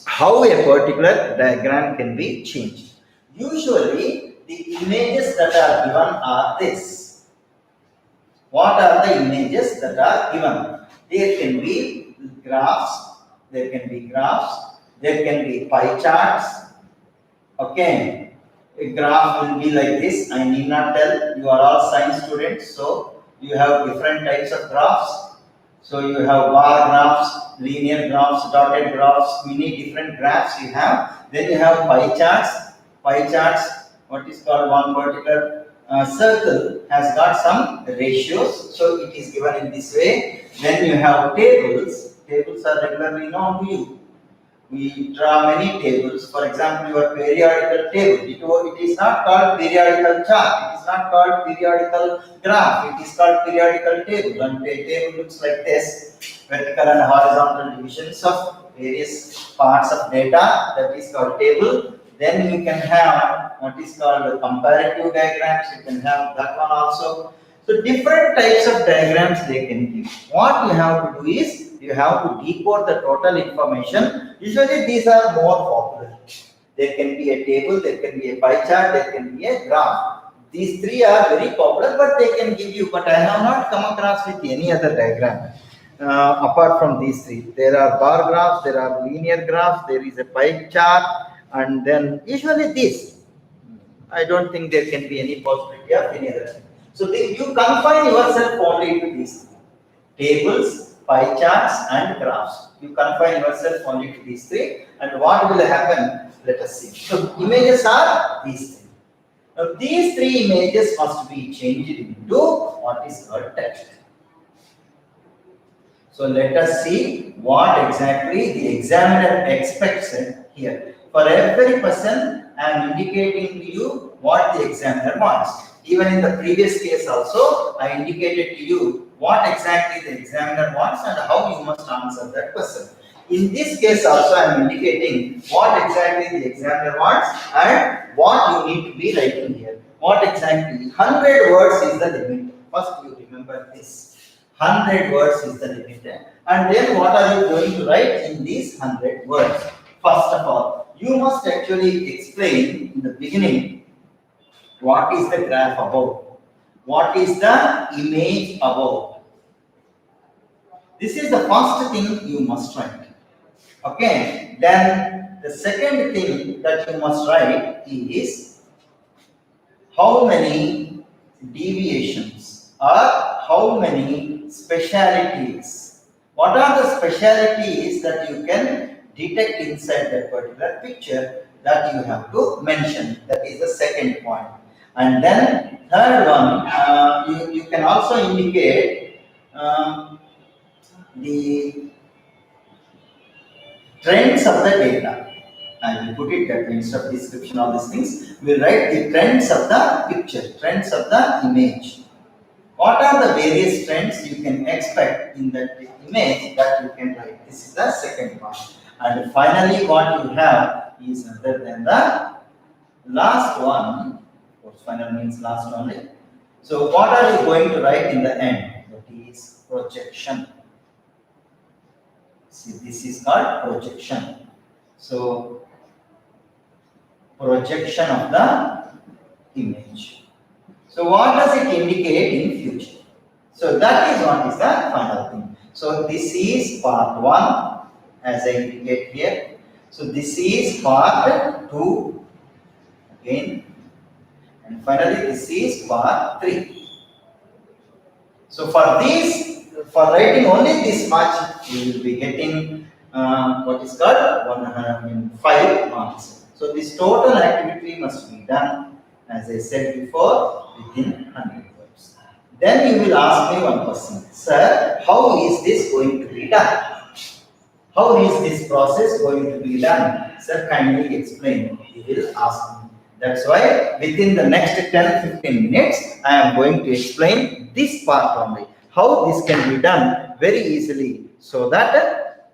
how a particular diagram can be changed. Usually, the images that are given are this. What are the images that are given? There can be graphs, there can be pie charts. Okay, a graph will be like this. I need not tell, you are all science students, so you have different types of graphs. So you have bar graphs, linear graphs, dotted graphs, many different graphs you have. Then you have pie charts. Pie charts, what is called one particular circle has got some ratios, so it is given in this way. Then you have tables. Tables are regularly known to you. We draw many tables. For example, your periodical table. It is not called periodical chart. It is not called periodical graph. It is called periodical table. And a table looks like this. vertical and horizontal divisions of various parts of data, that is called table. Then you can have what is called comparative diagrams, you can have that one also. So different types of diagrams they can give. What you have to do is, you have to decode the total information. Usually these are more popular. There can be a table, there can be a pie chart, there can be a graph. These three are very popular, but they can give you, but I have not come across with any other diagram. Apart from these three, there are bar graphs, there are linear graphs, there is a pie chart, and then usually this. I don't think there can be any possibility of any other. So you confine yourself only to these tables, pie charts, and graphs. You confine yourself only to these three, and what will happen? Let us see. So images are these three. Now these three images must be changed into what is called text. So let us see what exactly the examiner expects here. For every person, I am indicating to you what the examiner wants. Even in the previous case also, I indicated to you what exactly the examiner wants and how you must answer that question. In this case also, I am indicating what exactly the examiner wants and what you need to be writing here. What exactly? 100 words is the limit. First you remember this. 100 words is the limit. And then what are you going to write in these 100 words? First of all, you must actually explain in the beginning what is the graph about, what is the image about. This is the first thing you must write. Okay, then the second thing that you must write is how many deviations or how many specialities. What are the specialities that you can detect inside that particular picture that you have to mention? That is the second point. And then third one, you can also indicate the trends of the data. I will put it that way. Instead of description of these things, we will write the trends of the picture, trends of the image. What are the various trends you can expect in that image that you can write? This is the second part. And finally, what you have is other than the last one. Of course, final means last only. So, what are you going to write in the end? That is projection. See, this is called projection. So, projection of the image. So, what does it indicate in future? So, that is what is the final thing. So, this is part 1 as I indicate here. So, this is part 2 again, and finally, this is part 3. So, for these, for writing only this much, you will be getting what is called 5 marks. So, this total activity must be done, as I said before, within 100 words. Then you will ask me one question, sir, how is this going to be done? How is this process going to be done? Sir, kindly explain. You will ask me. That's why within the next 10-15 minutes, I am going to explain this part only. How this can be done very easily, so that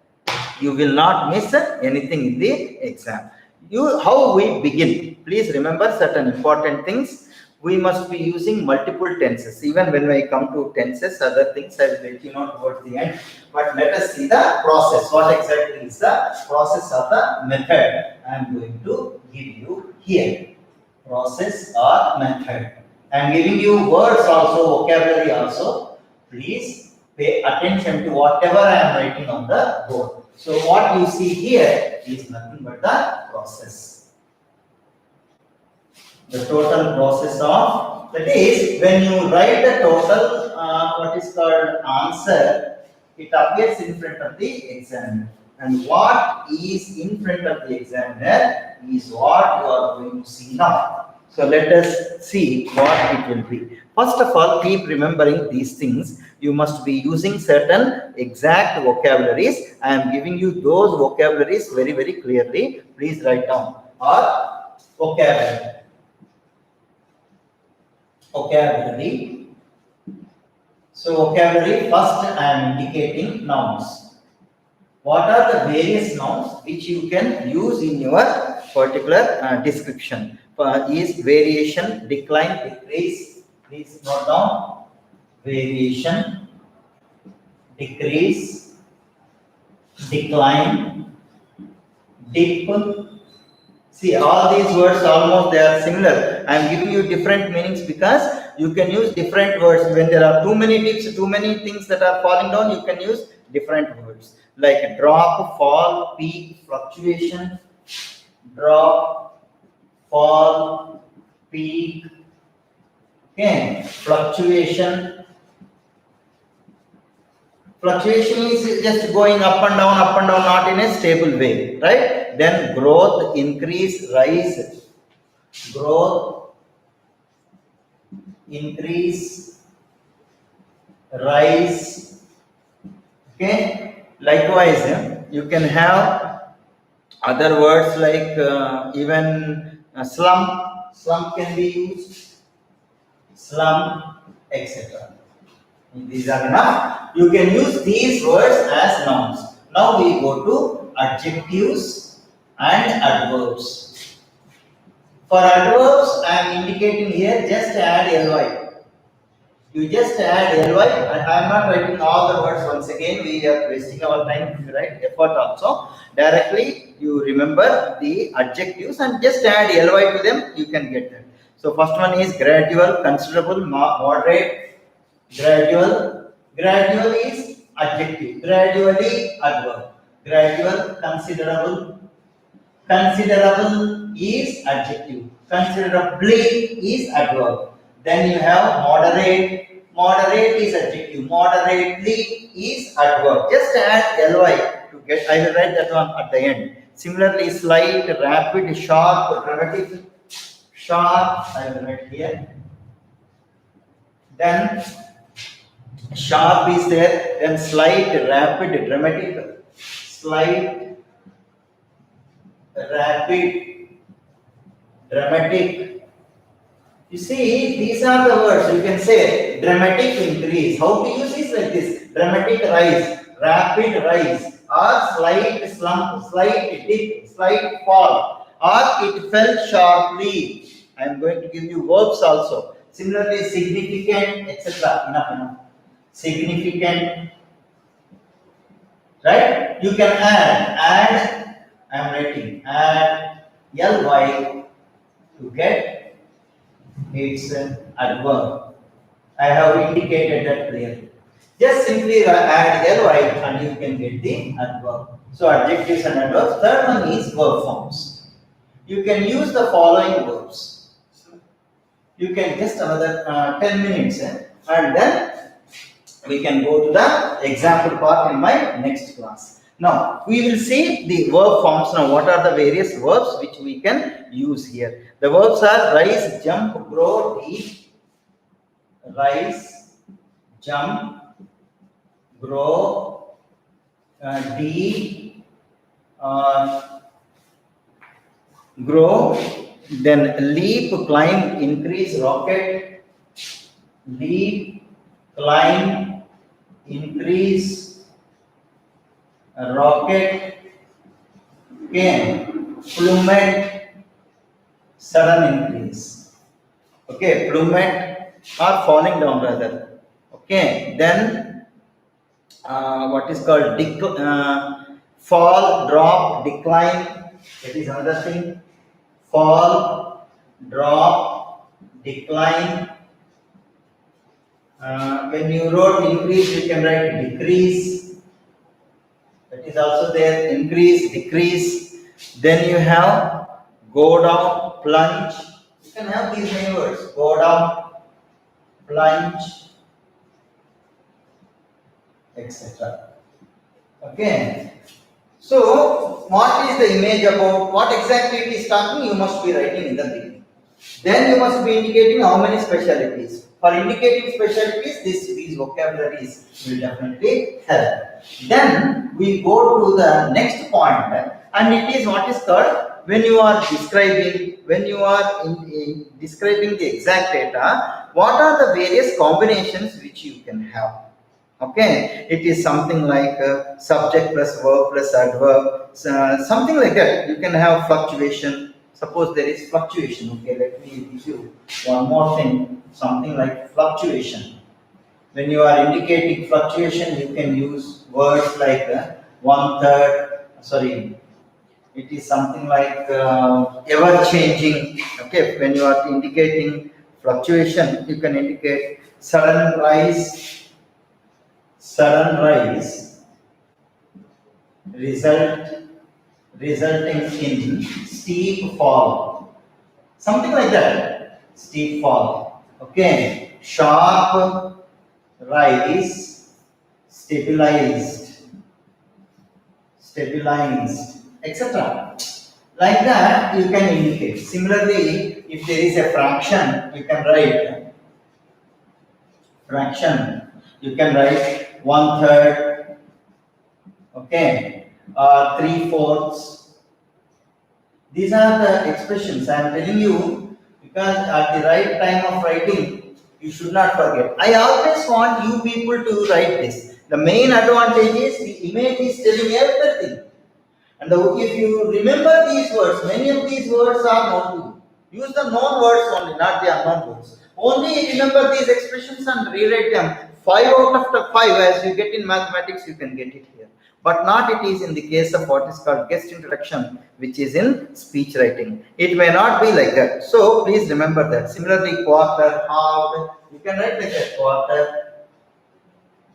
you will not miss anything in the exam. How we begin? Please remember certain important things. We must be using multiple tenses. Even when I come to tenses, other things I will let you know towards the end. But let us see the process. What exactly is the process of the method? I am going to give you here. Process or method. I am giving you words also, vocabulary also. Please pay attention to whatever I am writing on the board. So what you see here is nothing but the process. The total process of, that is, when you write the total what is called answer, it appears in front of the examiner. And what is in front of the examiner is what you are going to see now. So let us see what it will be. First of all, keep remembering these things. You must be using certain exact vocabularies. I am giving you those vocabularies very, very clearly. Please write down. Or vocabulary. So vocabulary, first I am indicating nouns. What are the various nouns which you can use in your particular description? Is variation, decline, decrease. Please note down. Variation, decrease, decline, dip. See, all these words almost they are similar. I am giving you different meanings because you can use different words. When there are too many dips, too many things that are falling down, you can use different words like drop, fall, peak, fluctuation. Drop, fall, peak. Okay, fluctuation. Fluctuation is just going up and down, not in a stable way, right? Then growth, increase, rise. Growth, increase, rise. Okay, likewise you can have other words like even slump. Slump can be used, slump, etc. These are enough. You can use these words as nouns. Now we go to adjectives and adverbs. For adverbs, I am indicating here, just add ly. You just add ly, and I am not writing all the words once again. We are wasting our time if you write effort also. Directly you remember the adjectives and just add ly to them, you can get that. So first one is gradual, considerable, moderate. Gradual. Gradual is adjective. Gradually adverb. Gradual, considerable. Considerable is adjective. Considerably is adverb. Then you have moderate. Moderate is adjective. Moderately is adverb. Just add ly to get. I will write that one at the end. Similarly, slight, rapid, sharp, dramatic. Sharp, I will write here. Then sharp is there, then slight, rapid, dramatic. Slight, rapid, dramatic. You see, these are the words. You can say dramatic increase. How to use this like this? Dramatic rise, rapid rise, or slight slump, slight dip, slight fall, or it fell sharply. I am going to give you verbs also. Similarly, significant, etc. Enough. Significant, right? You can add. I am writing add ly to get its adverb. I have indicated that clearly. Just simply add ly and you can get the adverb. So adjectives and adverbs. Third one is verb forms. You can use the following verbs. You can just another 10 minutes and then we can go to the example part in my next class. Now we will see the verb forms. Now what are the various verbs which we can use here? The verbs are rise, jump, grow, leap. Rise, jump, grow, leap, grow, then leap, climb, increase, rocket. Leap, climb, increase, rocket. Okay, plummet, sudden increase. Okay, plummet or falling down rather. Okay, then what is called fall, drop, decline. That is another thing. Fall, drop, decline. When you wrote increase, you can write decrease. That is also there. Increase, decrease. Then you have go down, plunge. You can have these many words. Go down, plunge, etc. Okay. So, what is the image about? What exactly it is talking? You must be writing in the beginning. Then you must be indicating how many specialties. For indicating specialties, these vocabularies will definitely help. Then we go to the next point, and it is what is called when you are describing the exact data. what are the various combinations which you can have. Okay, it is something like subject plus verb plus adverb, something like that. You can have fluctuation. Suppose there is fluctuation. Okay, let me give you one more thing, something like fluctuation. When you are indicating fluctuation, you can use words like one third, sorry, it is something like ever changing. Okay, when you are indicating fluctuation, you can indicate sudden rise, resulting in steep fall, something like that, steep fall. Okay, sharp rise, stabilized, etc. Like that you can indicate. Similarly, if there is a fraction, you can write fraction. You can write one third, okay, or 3/4. These are the expressions I am telling you, because at the right time of writing, you should not forget. I always want you people to write this. The main advantage is the image is telling everything. And if you remember these words, many of these words are known to you. Use the known words only, not the unknown words. Only remember these expressions and rewrite them. 5 out of the 5, as you get in mathematics, you can get it here. But not it is in the case of what is called guest introduction, which is in speech writing. It may not be like that. So please remember that. Similarly, quarter, half, you can write like that, quarter.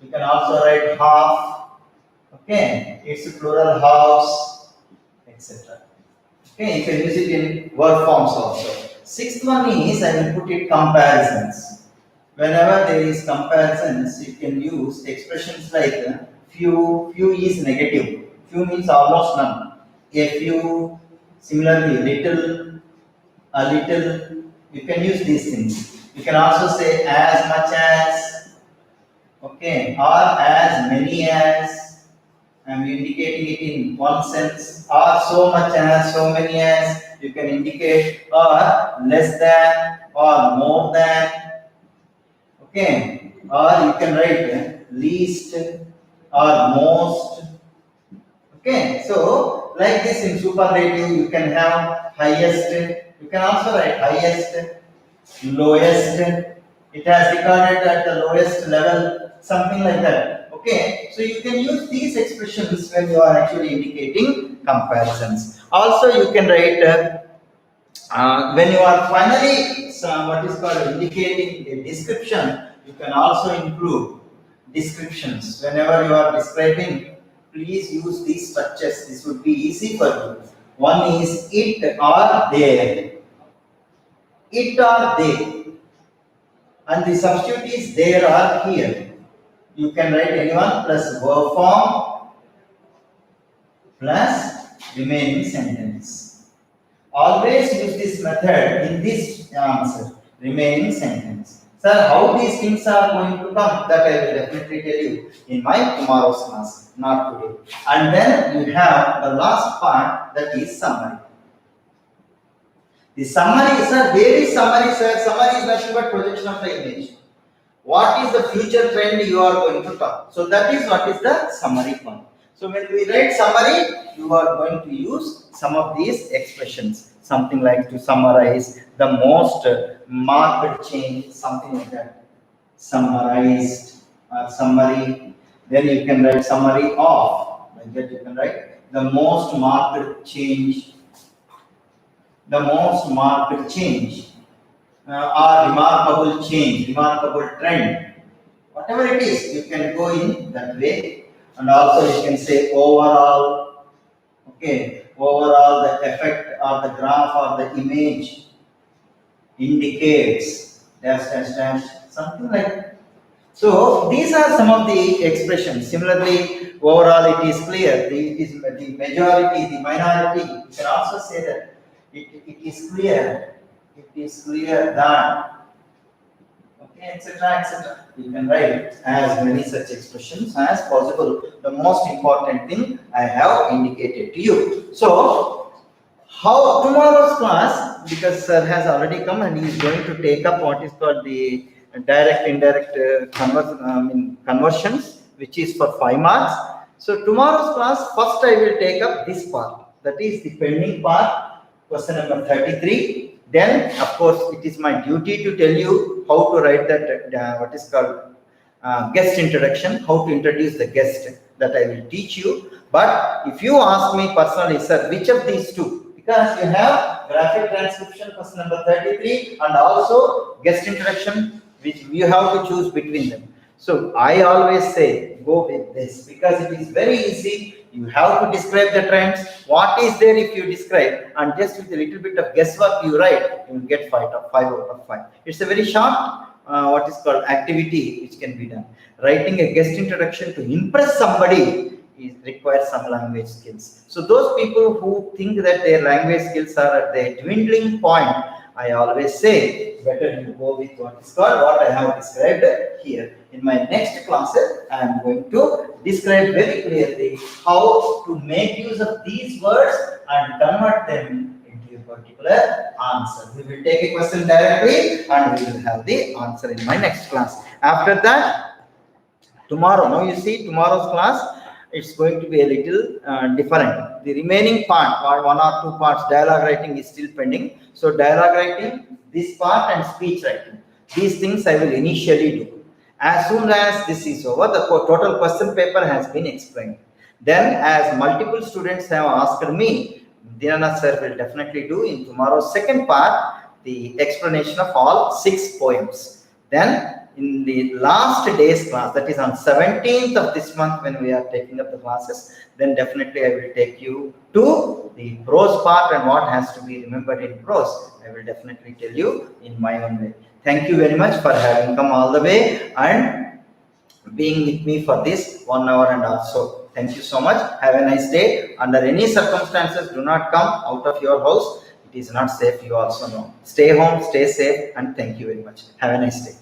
You can also write half. Okay, it's a plural house, etc. Okay, you can use it in word forms also. Sixth one is, I will put it comparisons. Whenever there is comparisons, you can use expressions like few is negative. Few means almost none. A few, similarly little, a little. You can use these things. You can also say as much as, okay, or as many as. I am indicating it in one sense, or so much as, so many as. You can indicate or less than or more than. Okay, or you can write least or most. Okay, so like this in superlative, you can have highest. You can also write highest, lowest. It has recorded at the lowest level, something like that. Okay, so you can use these expressions when you are actually indicating comparisons. Also, you can write when you are finally what is called indicating a description. You can also include descriptions. Whenever you are describing, please use these structures. This would be easy for you. One is it or there. It or they. And the substitute is there or here. You can write anyone plus verb form plus remaining sentence. Always use this method in this answer, remaining sentence. Sir, how these things are going to come, that I will definitely tell you in my tomorrow's class, not today. And then you have the last part, that is summary. The summary, sir, where is summary, sir? Summary is nothing but projection of the image. What is the future trend you are going to talk? So that is what is the summary one. So when we write summary, you are going to use some of these expressions. Something like to summarize, the most marked change, something like that. Summarized or summary. Then you can write summary of. Like that you can write the most marked change. The most marked change. Or remarkable change, remarkable trend, whatever it is, you can go in that way. And also you can say overall. Okay, overall the effect or the graph or the image indicates dash, something like that. So these are some of the expressions. Similarly, overall it is clear, it is the majority, the minority. You can also say that it is clear. It is clear that, okay, etc. You can write as many such expressions as possible. The most important thing I have indicated to you. So, how tomorrow's class, because sir has already come and he is going to take up what is called the direct, indirect conversions, which is for 5 marks. So tomorrow's class, first I will take up this part, that is the pending part, question number 33. Then, of course, it is my duty to tell you how to write that, what is called guest introduction, how to introduce the guest, that I will teach you. But if you ask me personally, sir, which of these two? Because you have graphic transcription, question number 33, and also guest introduction, which you have to choose between them. So I always say, go with this, because it is very easy. You have to describe the trends. What is there if you describe, and just with a little bit of guesswork you write, you will get 5 out of 5. It's a very short, what is called activity, which can be done. Writing a guest introduction to impress somebody requires some language skills. So those people who think that their language skills are at their dwindling point, I always say, better you go with what is called, what I have described here. In my next classes, I am going to describe very clearly how to make use of these words and convert them into a particular answer. We will take a question directly and we will have the answer in my next class. After that, tomorrow, now you see tomorrow's class, it's going to be a little different. The remaining part, 1 or 2 parts, dialogue writing is still pending. So dialogue writing, this part, and speech writing, these things I will initially do. As soon as this is over, the total question paper has been explained. Then, as multiple students have asked me, Dinanath sir will definitely do in tomorrow's second part the explanation of all 6 poems. Then in the last day's class, that is on 17th of this month when we are taking up the classes, then definitely I will take you to the prose part and what has to be remembered in prose. I will definitely tell you in my own way. Thank you very much for having come all the way and being with me for this 1 hour and also. Thank you so much. Have a nice day. Under any circumstances, do not come out of your house. It is not safe, you also know. Stay home, stay safe, and thank you very much. Have a nice day.